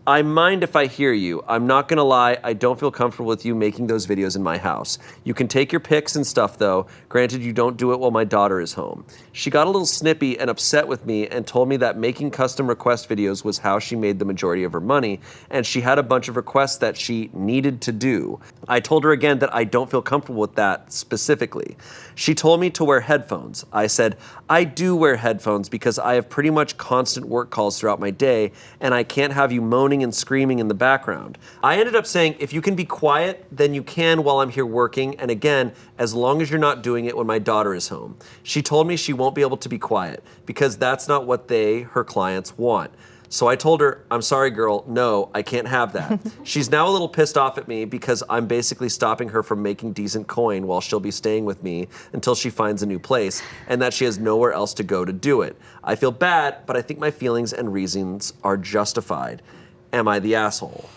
I mind if I hear you. I'm not gonna lie, I don't feel comfortable with you making those videos in my house. You can take your pics and stuff though. Granted, you don't do it while my daughter is home. She got a little snippy and upset with me and told me that making custom request videos was how she made the majority of her money, and she had a bunch of requests that she needed to do. I told her again that I don't feel comfortable with that specifically. She told me to wear headphones. I said, I do wear headphones because I have pretty much constant work calls throughout my day, and I can't have you moaning and screaming in the background. I ended up saying, if you can be quiet, then you can while I'm here working, and again, as long as you're not doing it when my daughter is home. She told me she won't be able to be quiet because that's not what her clients want. So I told her, I'm sorry, girl, no, I can't have that. She's now a little pissed off at me because I'm basically stopping her from making decent coin while she'll be staying with me until she finds a new place, and that she has nowhere else to go to do it. I feel bad, but I think my feelings and reasons are justified. Am I the asshole?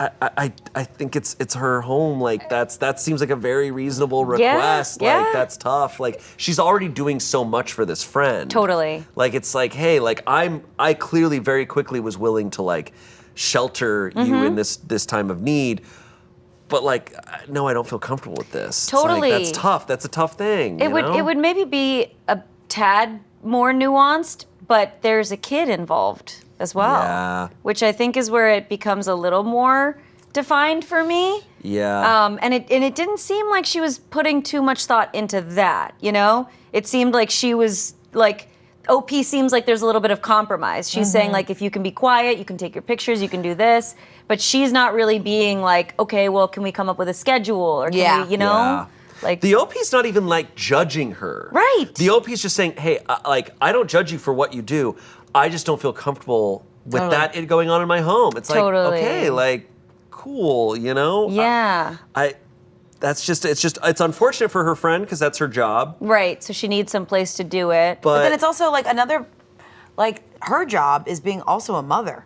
I think it's her home. Like that seems like a very reasonable request. yeah. Like that's tough. Like she's already doing so much for this friend. Totally. Like it's like, hey, like I clearly very quickly was willing to like shelter you in this time of need. But like, no, I don't feel comfortable with this. Totally. It's like, that's tough. That's a tough thing. It would maybe be a tad more nuanced, but there's a kid involved as well. Yeah. Which I think is where it becomes a little more defined for me. Yeah. And it didn't seem like she was putting too much thought into that, you know? It seemed like she was like, OP seems like there's a little bit of compromise. She's saying like, if you can be quiet, you can take your pictures, you can do this. But she's not really being like, okay, well, can we come up with a schedule? Or can we, you know? Yeah. Like the OP's not even like judging her. Right. The OP's just saying, hey, I don't judge you for what you do. I just don't feel comfortable with that going on in my home. It's like, okay, like, cool, you know? Yeah. It's unfortunate for her friend because that's her job. Right. So she needs some place to do it. But then it's also like her job is being also a mother,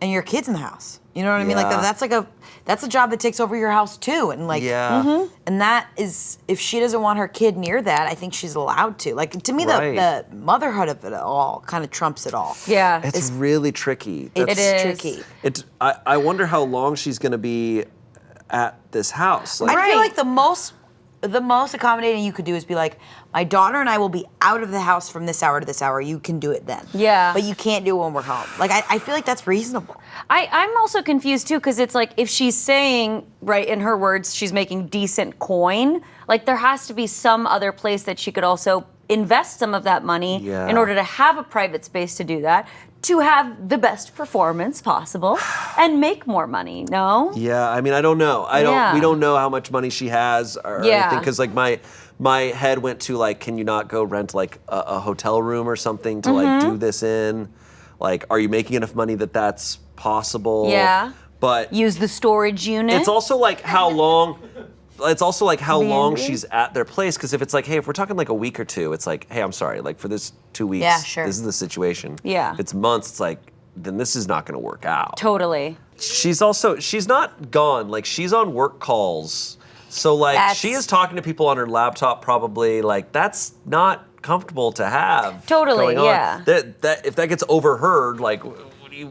and your kid's in the house. You know what I mean? Like that's a job that takes over your house too, and like, and that is, if she doesn't want her kid near that, I think she's allowed to. Like to me, the motherhood of it all kind of trumps it all. Yeah. It's really tricky. It is tricky. I wonder how long she's going to be at this house. Like, I feel like the most But the most accommodating you could do is be like, my daughter and I will be out of the house from this hour to this hour. You can do it then. Yeah. But you can't do it when we're home. Like, I feel like that's reasonable. I'm also confused too, because it's like if she's saying, right, in her words, she's making decent coin, like there has to be some other place that she could also invest some of that money in order to have a private space to do that, to have the best performance possible and make more money, no? Yeah, I mean, I don't know. We don't know how much money she has or anything, because like my head went to like, can you not go rent like a hotel room or something to like do this in? Like, are you making enough money that that's possible? Yeah. But use the storage unit. it's also like how long. It's also like how long she's at their place, because if it's like, hey, if we're talking like a week or two, it's like, hey, I'm sorry, like for this 2 weeks, this is the situation. Yeah. If it's months, it's like, then this is not going to work out. Totally. She's not gone, like she's on work calls. So like she is talking to people on her laptop probably, like that's not comfortable to have. Totally, going on. yeah. That if that gets overheard, like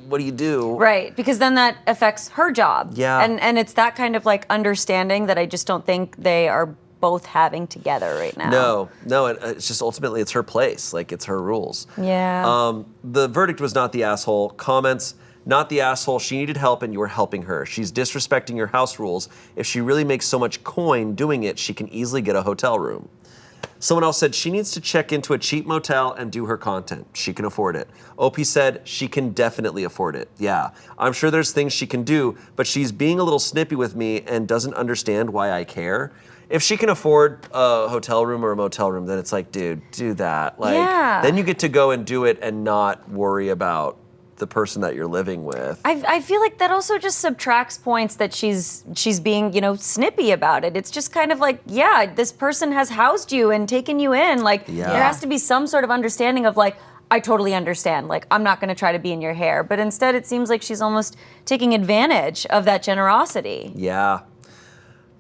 what do you do? Right, because then that affects her job. Yeah. And it's that kind of like understanding that I just don't think they are both having together right now. No, it's just ultimately it's her place, like it's her rules. Yeah. The verdict was not the asshole. Comments, not the asshole. She needed help and you were helping her. She's disrespecting your house rules. If she really makes so much coin doing it, she can easily get a hotel room. Someone else said she needs to check into a cheap motel and do her content. She can afford it. OP said she can definitely afford it. Yeah, I'm sure there's things she can do, but she's being a little snippy with me and doesn't understand why I care. If she can afford a hotel room or a motel room, then it's like, dude, do that. Like, then you get to go and do it and not worry about the person that you're living with. I feel like that also just subtracts points that she's being, snippy about it. It's just kind of like, yeah, this person has housed you and taken you in. Like, there has to be some sort of understanding of like, I totally understand. Like, I'm not going to try to be in your hair. But instead, it seems like she's almost taking advantage of that generosity. Yeah.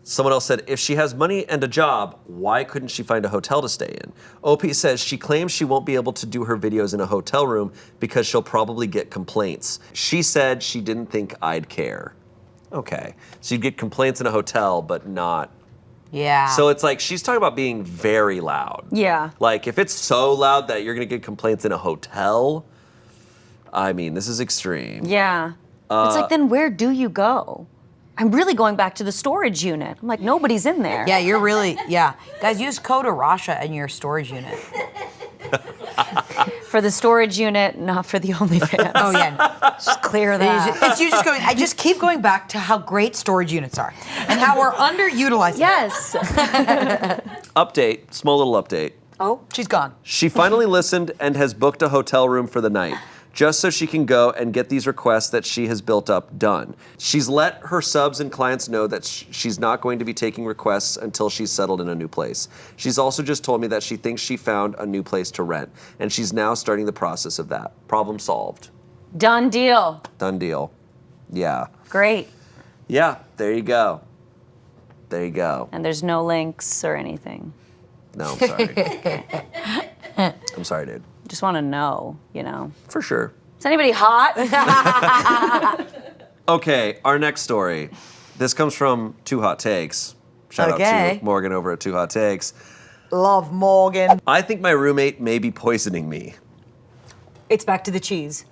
Someone else said, if she has money and a job, why couldn't she find a hotel to stay in? OP says she claims she won't be able to do her videos in a hotel room because she'll probably get complaints. She said she didn't think I'd care. Okay, so you'd get complaints in a hotel, but not. Yeah. So it's like, she's talking about being very loud. Yeah. Like, if it's so loud that you're gonna get complaints in a hotel, I mean, this is extreme. Yeah. It's like, then where do you go? I'm really going back to the storage unit. I'm like, nobody's in there. Yeah, you're really, Guys, use code Arasha in your storage unit. For the storage unit, not for the OnlyFans. Oh, yeah. Just clear that. It's you just going, I just keep going back to how great storage units are and how we're underutilized. Yes. Update, small little update. Oh, she's gone. She finally listened and has booked a hotel room for the night, just so she can go and get these requests that she has built up done. She's let her subs and clients know that she's not going to be taking requests until she's settled in a new place. She's also just told me that she thinks she found a new place to rent, and she's now starting the process of that. Problem solved. Done deal. Done deal. Yeah. Great. Yeah, there you go. There you go. And there's no links or anything. No, I'm sorry. I'm sorry, dude. Just want to know, For sure. Is anybody hot? Okay, our next story. This comes from Two Hot Takes. Shout out to Morgan over at Two Hot Takes. Love Morgan. I think my roommate may be poisoning me. It's back to the cheese.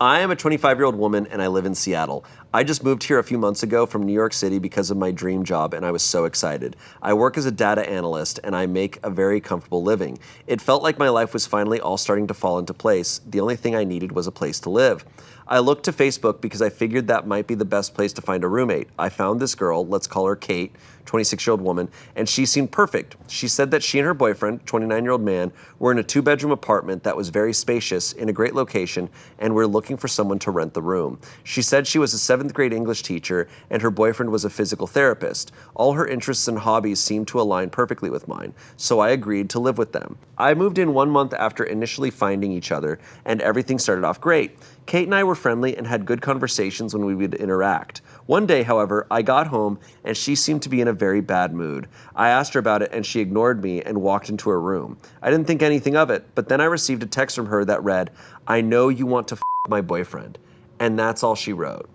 I am a 25-year-old woman and I live in Seattle. I just moved here a few months ago from New York City because of my dream job and I was so excited. I work as a data analyst and I make a very comfortable living. It felt like my life was finally all starting to fall into place. The only thing I needed was a place to live. I looked to Facebook because I figured that might be the best place to find a roommate. I found this girl, let's call her Kate, 26-year-old woman, and she seemed perfect. She said that she and her boyfriend, 29-year-old man, were in a 2-bedroom apartment that was very spacious in a great location and were looking for someone to rent the room. She said she was a 7th grade English teacher and her boyfriend was a physical therapist. All her interests and hobbies seemed to align perfectly with mine, so I agreed to live with them. I moved in 1 month after initially finding each other and everything started off great. Kate and I were friendly and had good conversations when we would interact. One day, however, I got home and she seemed to be in a very bad mood. I asked her about it and she ignored me and walked into her room. I didn't think anything of it, but then I received a text from her that read, "I know you want to f my boyfriend." And that's all she wrote.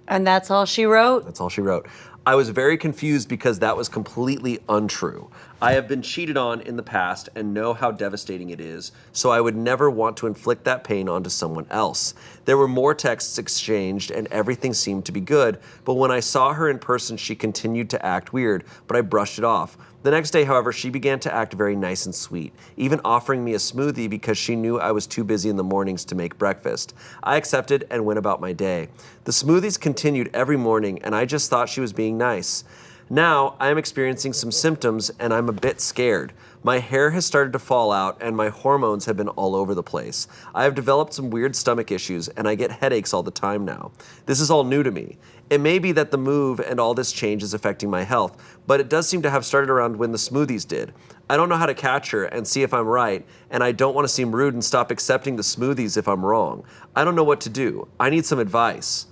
And that's all she wrote? That's all she wrote. I was very confused because that was completely untrue. I have been cheated on in the past and know how devastating it is, so I would never want to inflict that pain onto someone else. There were more texts exchanged and everything seemed to be good, but when I saw her in person, she continued to act weird, but I brushed it off. The next day, however, she began to act very nice and sweet, even offering me a smoothie because she knew I was too busy in the mornings to make breakfast. I accepted and went about my day. The smoothies continued every morning, and I just thought she was being nice. Now, I am experiencing some symptoms, and I'm a bit scared. My hair has started to fall out, and my hormones have been all over the place. I have developed some weird stomach issues, and I get headaches all the time now. This is all new to me. It may be that the move and all this change is affecting my health, but it does seem to have started around when the smoothies did. I don't know how to catch her and see if I'm right, and I don't want to seem rude and stop accepting the smoothies if I'm wrong. I don't know what to do. I need some advice.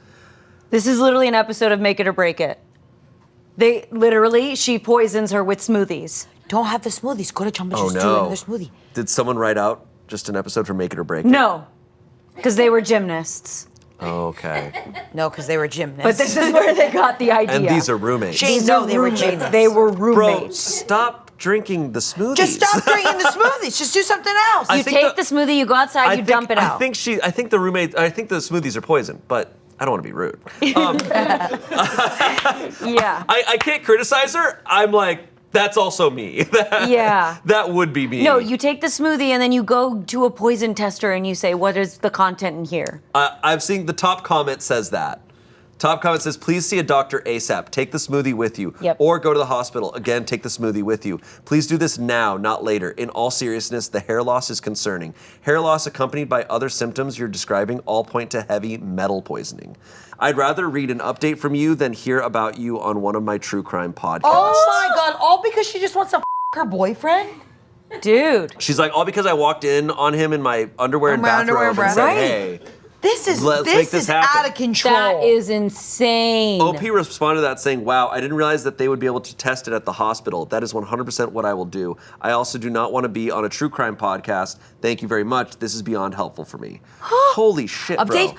This is literally an episode of Make It or Break It. She poisons her with smoothies. Don't have the smoothies. Go to Chumba Oh, Juice, do no. another smoothie. Did someone write out just an episode for Make It or Break It? No, because they were gymnasts. Okay. No, because they were gymnasts. But this is where they got the idea. And these are roommates. They were gymnasts. They were Bro, roommates. stop drinking the smoothies. Just stop drinking the smoothies. Just do something else. You think take the smoothie, you go outside, you dump it out. I think the smoothies are poison, but I don't want to be rude. Yeah. I can't criticize her. I'm like, that's also me. Yeah. That would be me. No, you take the smoothie and then you go to a poison tester and you say, what is the content in here? I've seen the top comment says that. Top comment says, please see a doctor ASAP. Take the smoothie with you. Yep. Or go to the hospital. Again, take the smoothie with you. Please do this now, not later. In all seriousness, the hair loss is concerning. Hair loss accompanied by other symptoms you're describing all point to heavy metal poisoning. I'd rather read an update from you than hear about you on one of my true crime podcasts. Oh my God! All because she just wants to her boyfriend? Dude. She's like, all because I walked in on him in my underwear and my underwear bathrobe and and said, Right. hey. This is Let's make this happen. out of control. That is insane. OP responded to that saying, wow, I didn't realize that they would be able to test it at the hospital. That is 100% what I will do. I also do not want to be on a true crime podcast. Thank you very much. This is beyond helpful for me. Holy shit, Update.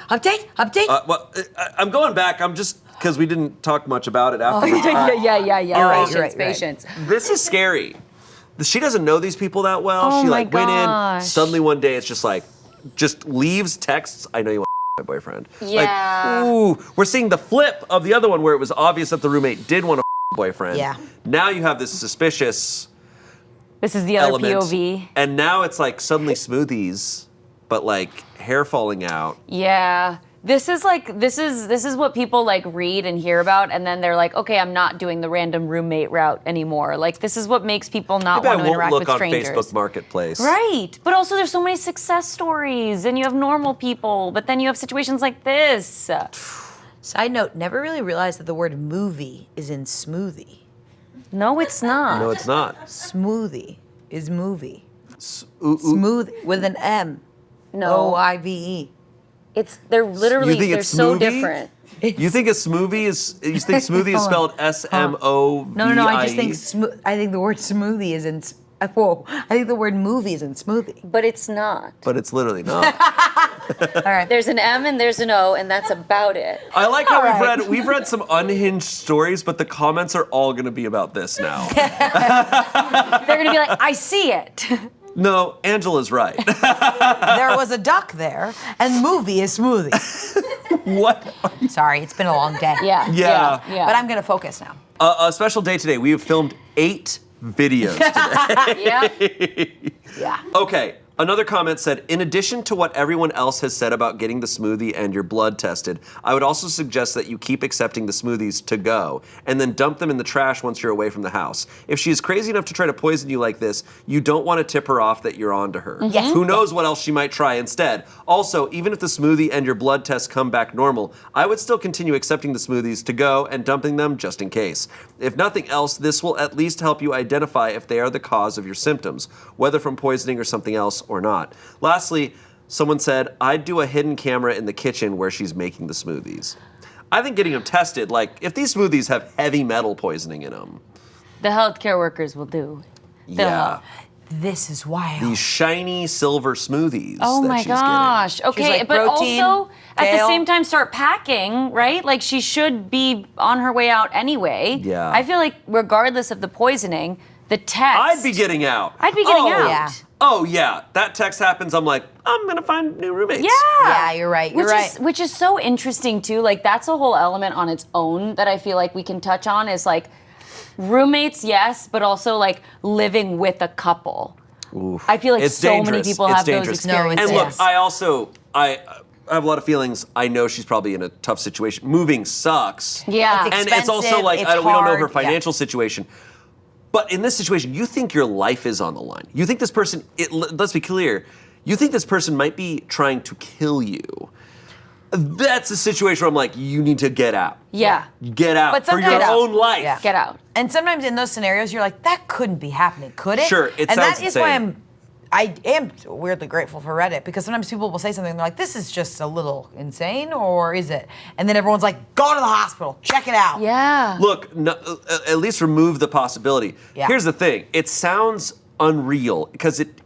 I'm going back. I'm just, because we didn't talk much about it afterwards. Yeah. You're right. Patience. This is scary. She doesn't know these people that well. Oh She my went in, gosh. suddenly one day it's just like, just leaves texts, I know you want my boyfriend. Yeah. Like, ooh, we're seeing the flip of the other one where it was obvious that the roommate did want a boyfriend. Yeah. Now you have this suspicious This is the other element. POV. And now it's like suddenly smoothies, but like hair falling out. Yeah. This is what people like read and hear about, and then they're like, okay, I'm not doing the random roommate route anymore. Like, this is what makes people not Maybe I want to won't interact look with on strangers. Facebook Marketplace. Right. But also there's so many success stories, and you have normal people, but then you have situations like this. Side note: never really realized that the word movie is in smoothie. No, it's not. No, it's not. Smoothie is movie. Ooh. Smooth with an M. No. OIVE. They're literally, You think they're it's so smoothie? different. You think a smoothie is? You think smoothie is spelled SMOVIE? No. I just think I think the word smoothie is in. Whoa. I think the word movie is in smoothie. But it's not. But it's literally not. All right. There's an M and there's an O, and that's about it. I like how we've read some unhinged stories, but the comments are all going to be about this now. They're gonna be like, I see it. No, Angela's right. There was a duck there, and movie is smoothie. What? Sorry, it's been a long day. Yeah. But I'm gonna focus now. A special day today. We have filmed 8 videos today. Yeah. Okay. Another comment said, in addition to what everyone else has said about getting the smoothie and your blood tested, I would also suggest that you keep accepting the smoothies to go and then dump them in the trash once you're away from the house. If she is crazy enough to try to poison you like this, you don't want to tip her off that you're on to her. Yes. Who knows what else she might try instead. Also, even if the smoothie and your blood tests come back normal, I would still continue accepting the smoothies to go and dumping them just in case. If nothing else, this will at least help you identify if they are the cause of your symptoms, whether from poisoning or something else or not. Lastly, someone said, I'd do a hidden camera in the kitchen where she's making the smoothies. I think getting them tested, like, if these smoothies have heavy metal poisoning in them. The healthcare workers will do. They'll Yeah. help. This is wild. These shiny silver smoothies. Oh that my she's gosh. Getting. Okay, like, but protein, also at the kale. same time start packing, right? Like she should be on her way out anyway. Yeah. I feel like regardless of the poisoning, the text. I'd be getting out. I'd be getting out. Yeah. Oh yeah, that text happens. I'm like, I'm gonna find new roommates. Yeah. Yeah, you're right. You're right. Which is so interesting too. Like that's a whole element on its own that I feel like we can touch on is like roommates, yes, but also like living with a couple. Oof. I feel like It's so many dangerous. people It's have those dangerous. experiences. And look, Yes. I have a lot of feelings. I know she's probably in a tough situation. Moving sucks. Yeah. It's And it's also expensive, like it's we don't know her hard, yeah. financial situation. But in this situation, you think your life is on the line. You think this person, let's be clear, you think this person might be trying to kill you. That's a situation where I'm like, you need to get out. Yeah. Get out But for your sometimes- own life. Yeah. Get out. And sometimes in those scenarios, you're like, that couldn't be happening, could it? Sure, it and sounds that is why insane. I am weirdly grateful for Reddit, because sometimes people will say something and they're like, this is just a little insane, or is it? And then everyone's like, go to the hospital, check it out. Yeah. Look, no, at least remove the possibility. Yeah. Here's the thing. It sounds unreal because it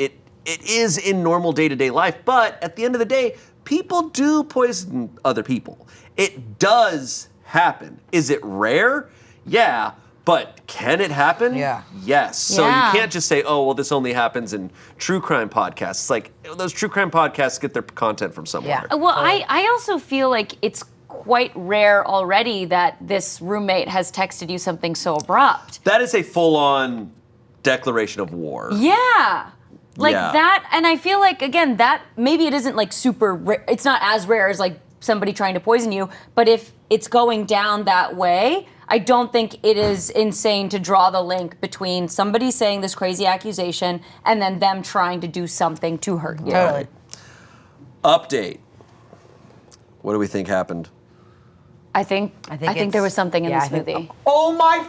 is in normal day-to-day life, but at the end of the day, people do poison other people. It does happen. Is it rare? Yeah. But can it happen? Yeah. Yes. So Yeah. you can't just say, oh, well, this only happens in true crime podcasts. It's like those true crime podcasts get their content from somewhere. Yeah. Well, I also feel like it's quite rare already that this roommate has texted you something so abrupt. That is a full-on declaration of war. Yeah. Like Yeah. that, and I feel like, again, that maybe it isn't like super rare, it's not as rare as like somebody trying to poison you, but if it's going down that way, I don't think it is insane to draw the link between somebody saying this crazy accusation and then them trying to do something to hurt you. Totally. Update. What do we think happened? I think it's- there was something in yeah, the I think- smoothie. Oh my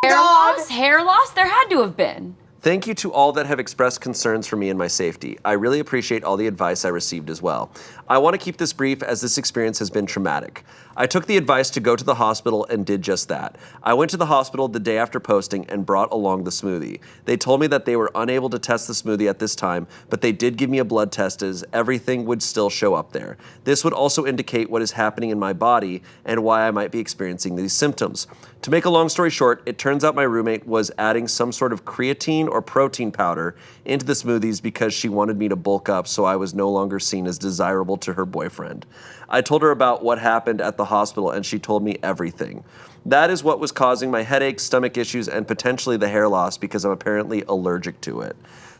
Hair God. loss? Hair loss? There had to have been. Thank you to all that have expressed concerns for me and my safety. I really appreciate all the advice I received as well. I want to keep this brief as this experience has been traumatic. I took the advice to go to the hospital and did just that. I went to the hospital the day after posting and brought along the smoothie. They told me that they were unable to test the smoothie at this time, but they did give me a blood test as everything would still show up there. This would also indicate what is happening in my body and why I might be experiencing these symptoms. To make a long story short, it turns out my roommate was adding some sort of creatine or protein powder into the smoothies because she wanted me to bulk up so I was no longer seen as desirable to her boyfriend. I told her about what happened at the hospital and she told me everything. That is what was causing my headaches, stomach issues, and potentially the hair loss because I'm apparently allergic to it.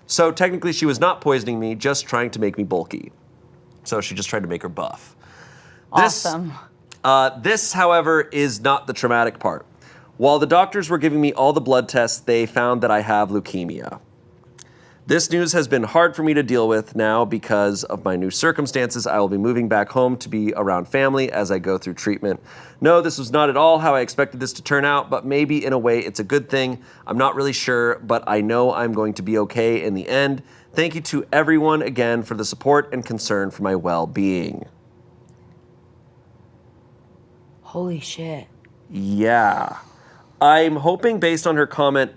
So technically she was not poisoning me, just trying to make me bulky. So she just tried to make her buff. Awesome. This, however, is not the traumatic part. While the doctors were giving me all the blood tests, they found that I have leukemia. This news has been hard for me to deal with now because of my new circumstances. I will be moving back home to be around family as I go through treatment. No, this was not at all how I expected this to turn out, but maybe in a way it's a good thing. I'm not really sure, but I know I'm going to be okay in the end. Thank you to everyone again for the support and concern for my well-being. Holy shit. Yeah. I'm hoping based on her comment,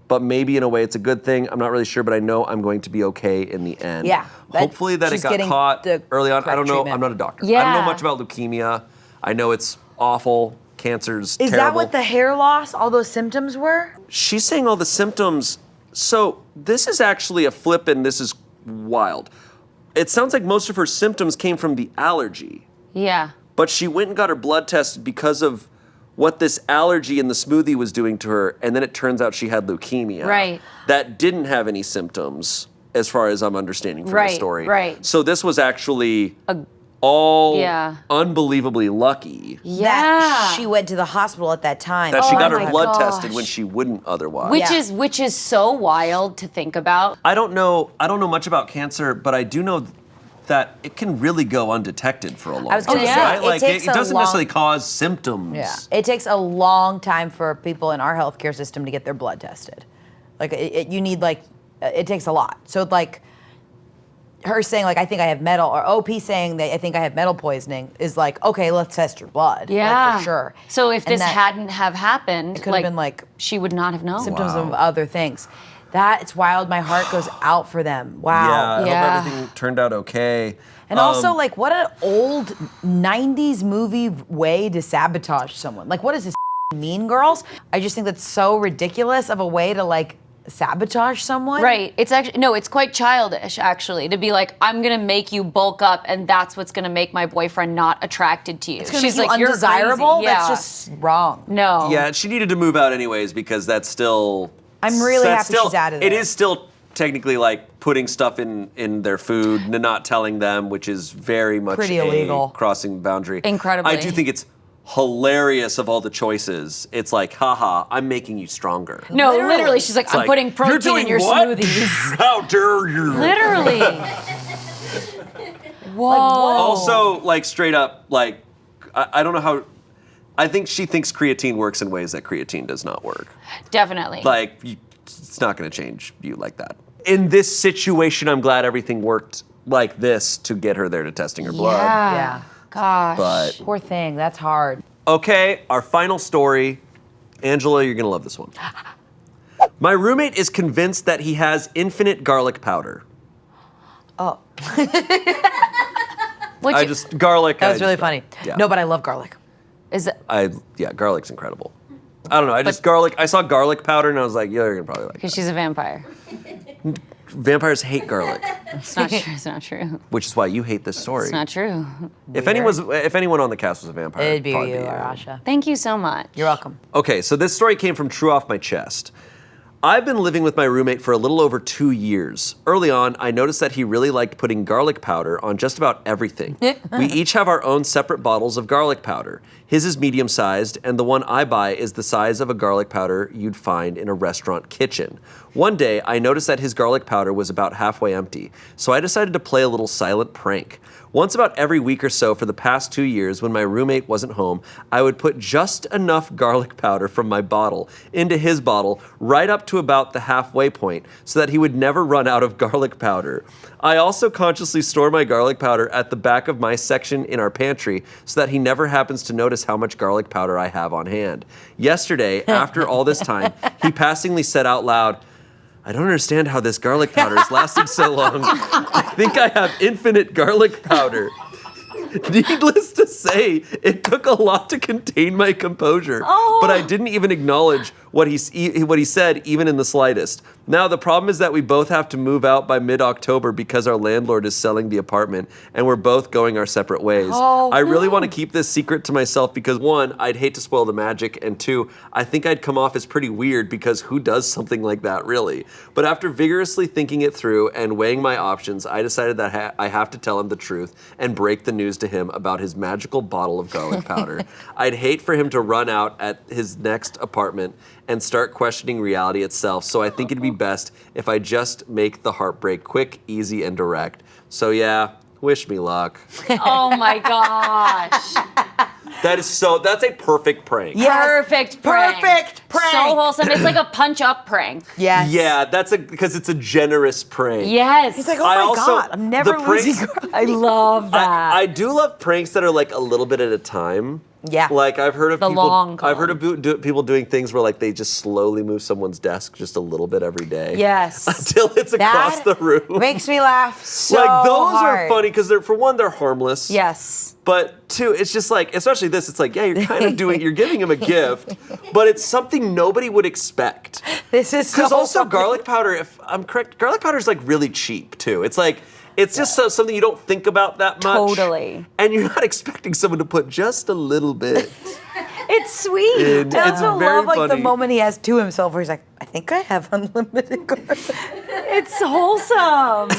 but maybe in a way it's a good thing. I'm not really sure, but I know I'm going to be okay in the end. Yeah, Hopefully that it she's got getting caught the early on. I correct don't know. treatment. I'm not a doctor. I Yeah. don't know much about leukemia. I know it's awful. Cancer's Is terrible. that what the hair loss, all those symptoms were? She's saying all the symptoms. So this is actually a flip, and this is wild. It sounds like most of her symptoms came from the allergy, Yeah. but she went and got her blood tested because of what this allergy in the smoothie was doing to her, and then it turns out she had leukemia. Right. That didn't have any symptoms, as far as I'm understanding from the Right, story. right. So this was actually all Yeah. unbelievably lucky Yeah. That she went to the hospital at that time. that she got her my blood gosh. tested when she wouldn't otherwise. Which is so wild to think about. I don't know much about cancer, but I do know that it can really go undetected for a long I was gonna time, say, right? it Like takes it a doesn't long- necessarily cause symptoms. Yeah. It takes a long time for people in our healthcare system to get their blood tested. Like you need it takes a lot. So like her saying like I think I have metal, or OP saying that I think I have metal poisoning is like, okay, let's test your blood. Yeah. Like, for sure. So if And this that hadn't have happened, could have been like she would not have known. symptoms of other things. It's wild. My heart goes out for them. Wow. Yeah, I Yeah. hope everything turned out okay. And also, like, what an old 90s movie way to sabotage someone. Like, what is this, Mean Girls? I just think that's so ridiculous of a way to, like, sabotage someone. Right. It's actually no. It's quite childish, actually, to be like, I'm gonna make you bulk up, and that's what's gonna make my boyfriend not attracted to you. It's gonna She's make you like, you're undesirable. crazy. Yeah. That's just wrong. no. Yeah, she needed to move out anyways because that's still. I'm really that's happy she's out of It there. is still technically like putting stuff in their food and not telling them, which is very much Pretty illegal. crossing the boundary. Incredibly. I do think it's hilarious of all the choices. It's like, haha, I'm making you stronger. No, literally, she's like, It's I'm like, putting "You're protein doing in your what? smoothies. How dare you? Literally. Whoa. Also, like straight up, like I don't know how. I think she thinks creatine works in ways that creatine does not work. Definitely. Like, it's not going to change you like that. In this situation, I'm glad everything worked like this to get her there to testing her blood. Yeah. Gosh. But Poor thing. That's hard. okay, our final story. Angela, you're going to love this one. My roommate is convinced that he has infinite garlic powder. Oh, Garlic. that was really funny. Yeah. No, but I love garlic. Is it Garlic's incredible. I don't know. Garlic. I saw garlic powder and I was like, yeah, you're gonna probably like because that. she's a vampire? Vampires hate garlic, It's not true. It's not true. which is why you hate this story. It's not true. If anyone on the cast was a vampire, It'd be probably you, Arasha. Thank you so much. You're welcome. Okay, so this story came from True Off My Chest. I've been living with my roommate for a little over 2 years. Early on, I noticed that he really liked putting garlic powder on just about everything. We each have our own separate bottles of garlic powder. His is medium-sized, and the one I buy is the size of a garlic powder you'd find in a restaurant kitchen. One day, I noticed that his garlic powder was about halfway empty, so I decided to play a little silent prank. Once about every week or so for the past 2 years, when my roommate wasn't home, I would put just enough garlic powder from my bottle into his bottle, right up to about the halfway point, so that he would never run out of garlic powder. I also consciously store my garlic powder at the back of my section in our pantry, so that he never happens to notice how much garlic powder I have on hand. Yesterday, after all this time, he passingly said out loud, I don't understand how this garlic powder is lasting so long. I think I have infinite garlic powder. Needless to say, it took a lot to contain my composure, but I didn't even acknowledge what he said, even in the slightest. Now, the problem is that we both have to move out by mid-October because our landlord is selling the apartment, and we're both going our separate ways. I really want to keep this secret to myself because, one, I'd hate to spoil the magic, and two, I think I'd come off as pretty weird because who does something like that, really? But after vigorously thinking it through and weighing my options, I decided that I have to tell him the truth and break the news to him about his magical bottle of garlic powder. I'd hate for him to run out at his next apartment and start questioning reality itself, so I think it'd be best if I just make the heartbreak quick, easy, and direct. So yeah, wish me luck. Oh my gosh. That's a perfect prank. Yes. Perfect prank. Perfect prank. So wholesome. It's like a punch-up prank. Yes. Yeah, because it's a generous prank. Yes. He's like, oh I my also- God, I'm never the pranks- losing garlic. I love that. I do love pranks that are like a little bit at a time. Yeah. Like I've heard of The people. long con. I've heard of people doing things where like they just slowly move someone's desk just a little bit every day. Yes. Until it's across the room. Makes me laugh so like those hard. are funny because for one they're harmless. Yes. But two, it's just like, especially this, it's like, yeah, you're kind of you're giving him a gift, but it's something nobody would expect. This is so Because also funny. garlic powder, if I'm correct, garlic powder is like really cheap too. It's like, it's just something you don't think about that much. Totally. And you're not expecting someone to put just a little bit. It's sweet. I It's also very love like the funny. moment he has to himself where he's like, I think I have unlimited garlic. It's wholesome.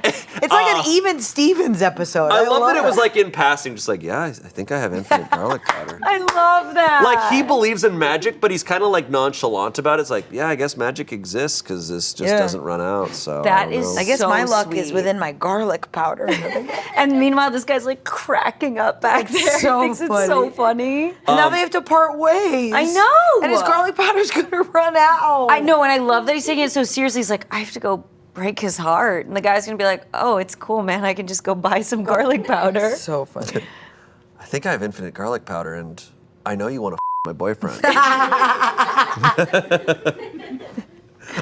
It's like an Even Stevens episode. I love that it was like in passing, just like, yeah, I think I have infinite garlic powder. I love that. Like he believes in magic, but he's kind of like nonchalant about it. It's like, yeah, I guess magic exists because this just doesn't run out. So That I don't is know. I guess so my luck is sweet. within my garlic powder. And meanwhile, this guy's like cracking up back there. so He thinks it's so funny. And now they have to part ways. I know. And his garlic powder's gonna run out. I know, and I love that he's taking it so seriously. He's like, I have to go break his heart. And the guy's gonna be like, oh, it's cool, man. I can just go buy some garlic powder. So funny. I think I have infinite garlic powder, and I know you want to my boyfriend.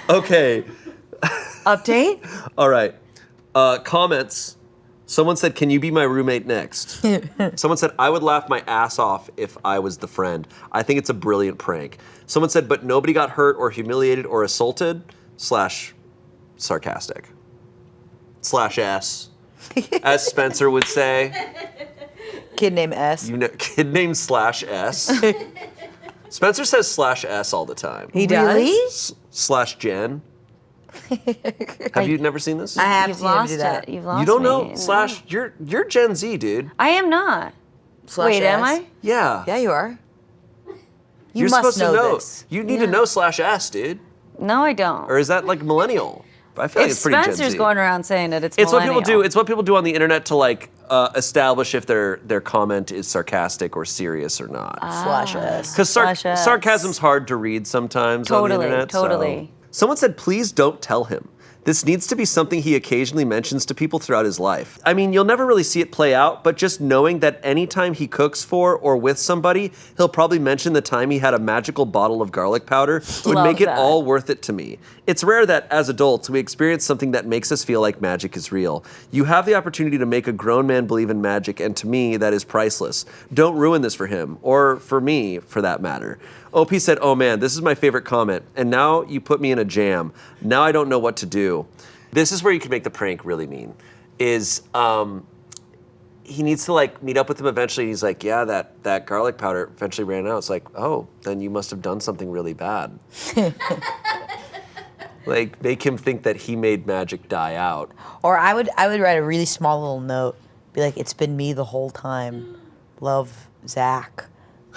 Okay. Update? All right. Comments. Someone said, "Can you be my roommate next?" Someone said, "I would laugh my ass off if I was the friend. I think it's a brilliant prank." Someone said, "But nobody got hurt or humiliated or assaulted." / sarcastic. / S. As Spencer would say. Kid named S. You know, kid named / S. Spencer says / S all the time. He Really? does? / Jen. Have you never seen this? I have You've seen him lost do that. it. You've lost You don't me. know / you're Gen Z, dude. I am not. / Wait, am S. I? Yeah. Yeah, you are. You You're must supposed to know. this. You need to know / S, dude. No, I don't. Or is that like millennial? I feel like If it's pretty Gen Spencer's Z. going around saying it, it's It's what people do. millennial. It's what people do on the internet to like establish if their comment is sarcastic or serious or not. / S. Because / S. sarcasm's hard to read sometimes on the Totally, internet. so- totally. Someone said, "Please don't tell him. This needs to be something he occasionally mentions to people throughout his life." I mean, you'll never really see it play out, but just knowing that anytime he cooks for or with somebody, he'll probably mention the time he had a magical bottle of garlic powder would Love make it that. all worth it to me. It's rare that, as adults, we experience something that makes us feel like magic is real. You have the opportunity to make a grown man believe in magic, and to me, that is priceless. Don't ruin this for him, or for me, for that matter. OP said, "Oh man, this is my favorite comment, and now you put me in a jam. Now I don't know what to do." This is where you can make the prank really mean, is he needs to like meet up with him eventually, and he's like, "Yeah, that garlic powder eventually ran out." It's like, "Oh, then you must have done something really bad." Like, make him think that he made magic die out. Or I would write a really small little note. Be like, "It's been me the whole time. Love, Zach."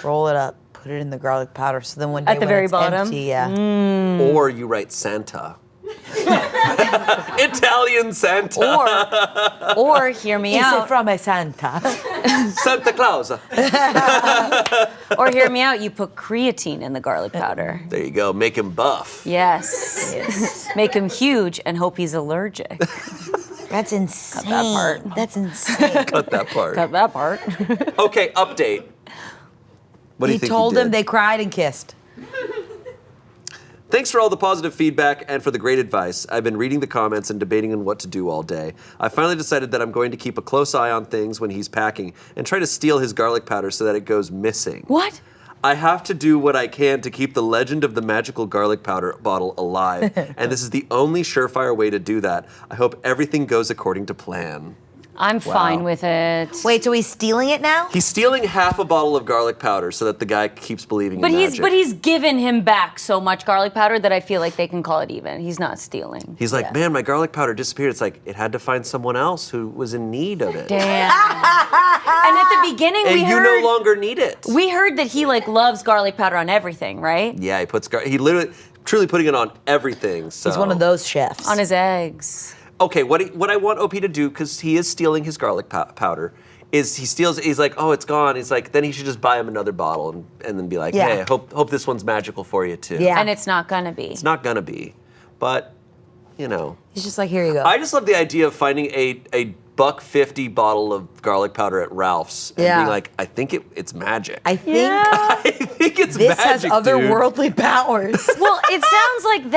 Roll it up, put it in the garlic powder. So then one day At the when very it's bottom? empty, yeah. Or you write Santa. Italian Santa. Or hear me Is it out. from a Santa? Santa Claus. Or hear me out. You put creatine in the garlic powder. There you go. Make him buff. Yes. Make him huge and hope he's allergic. That's insane. part. That's insane. Cut that part. Cut that part. Okay, update. What do you He think told he did? him they cried and kissed. Thanks for all the positive feedback and for the great advice. I've been reading the comments and debating on what to do all day. I finally decided that I'm going to keep a close eye on things when he's packing and try to steal his garlic powder so that it goes missing. What? I have to do what I can to keep the legend of the magical garlic powder bottle alive, and this is the only surefire way to do that. I hope everything goes according to plan. I'm fine with it. Wait, so he's stealing it now? He's stealing half a bottle of garlic powder so that the guy keeps believing But in he's magic. given him back so much garlic powder that I feel like they can call it even. He's not stealing. He's like, "Man, my garlic powder disappeared." It's like, it had to find someone else who was in need of it. Damn. And at the beginning And we you heard no longer need it. we heard that he like loves garlic powder on everything, right? Yeah, he puts he literally, truly putting it on everything. So. He's one of those chefs. On his eggs. Okay, what I want OP to do, because he is stealing his garlic powder, is he's like, "Oh, it's gone." He's like, then he should just buy him another bottle and then be like, Yeah. "Hey, I hope this one's magical for you too." Yeah. And it's not gonna be. It's not gonna be, but you know. He's just like, here you go. I just love the idea of finding a $1.50 bottle of garlic powder at Ralph's and Yeah. being like, "I think it's magic." I think Yeah. I think it's this magic, has dude. otherworldly powers. Well, it sounds like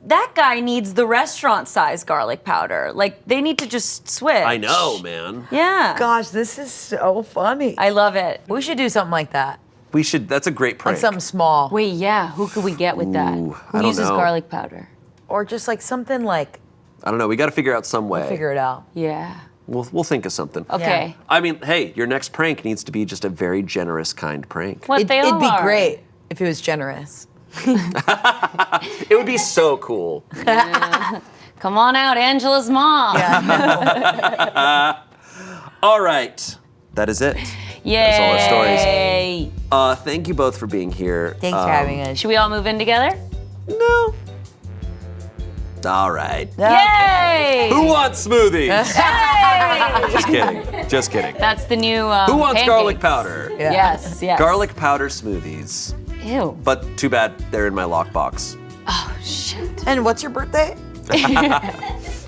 that guy needs the restaurant size garlic powder. Like they need to just switch. I know, man. Yeah. Gosh, this is so funny. I love it. We should do something like that. We should. That's a great prank. Like something small. Wait, yeah. Who could we get with that? Ooh, Who I don't uses know. garlic powder? Or just like something like, I don't know. We got to figure out some way. figure it out. Yeah. We'll think of something. Okay. I mean, hey, your next prank needs to be just a very generous, kind prank. What they all It'd be are. great if it was generous. It would be so cool. Come on out, Angela's mom. All right, that is it. Yay. That's all our stories. Thank you both for being here. Thanks for having us. Should we all move in together? No. All right. Yay! Who wants smoothies? Hey! Just kidding. Just kidding. That's the new. Who wants pancakes. garlic powder? Yes, yes. Garlic powder smoothies. Ew. But too bad they're in my lockbox. Oh shit. And what's your birthday?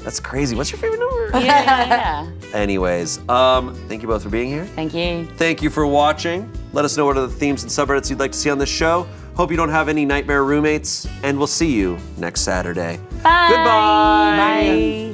That's crazy. What's your favorite number? Yeah. Anyways, thank you both for being here. Thank you. Thank you for watching. Let us know what are the themes and subreddits you'd like to see on this show. Hope you don't have any nightmare roommates, and we'll see you next Saturday. Bye. Goodbye. Bye.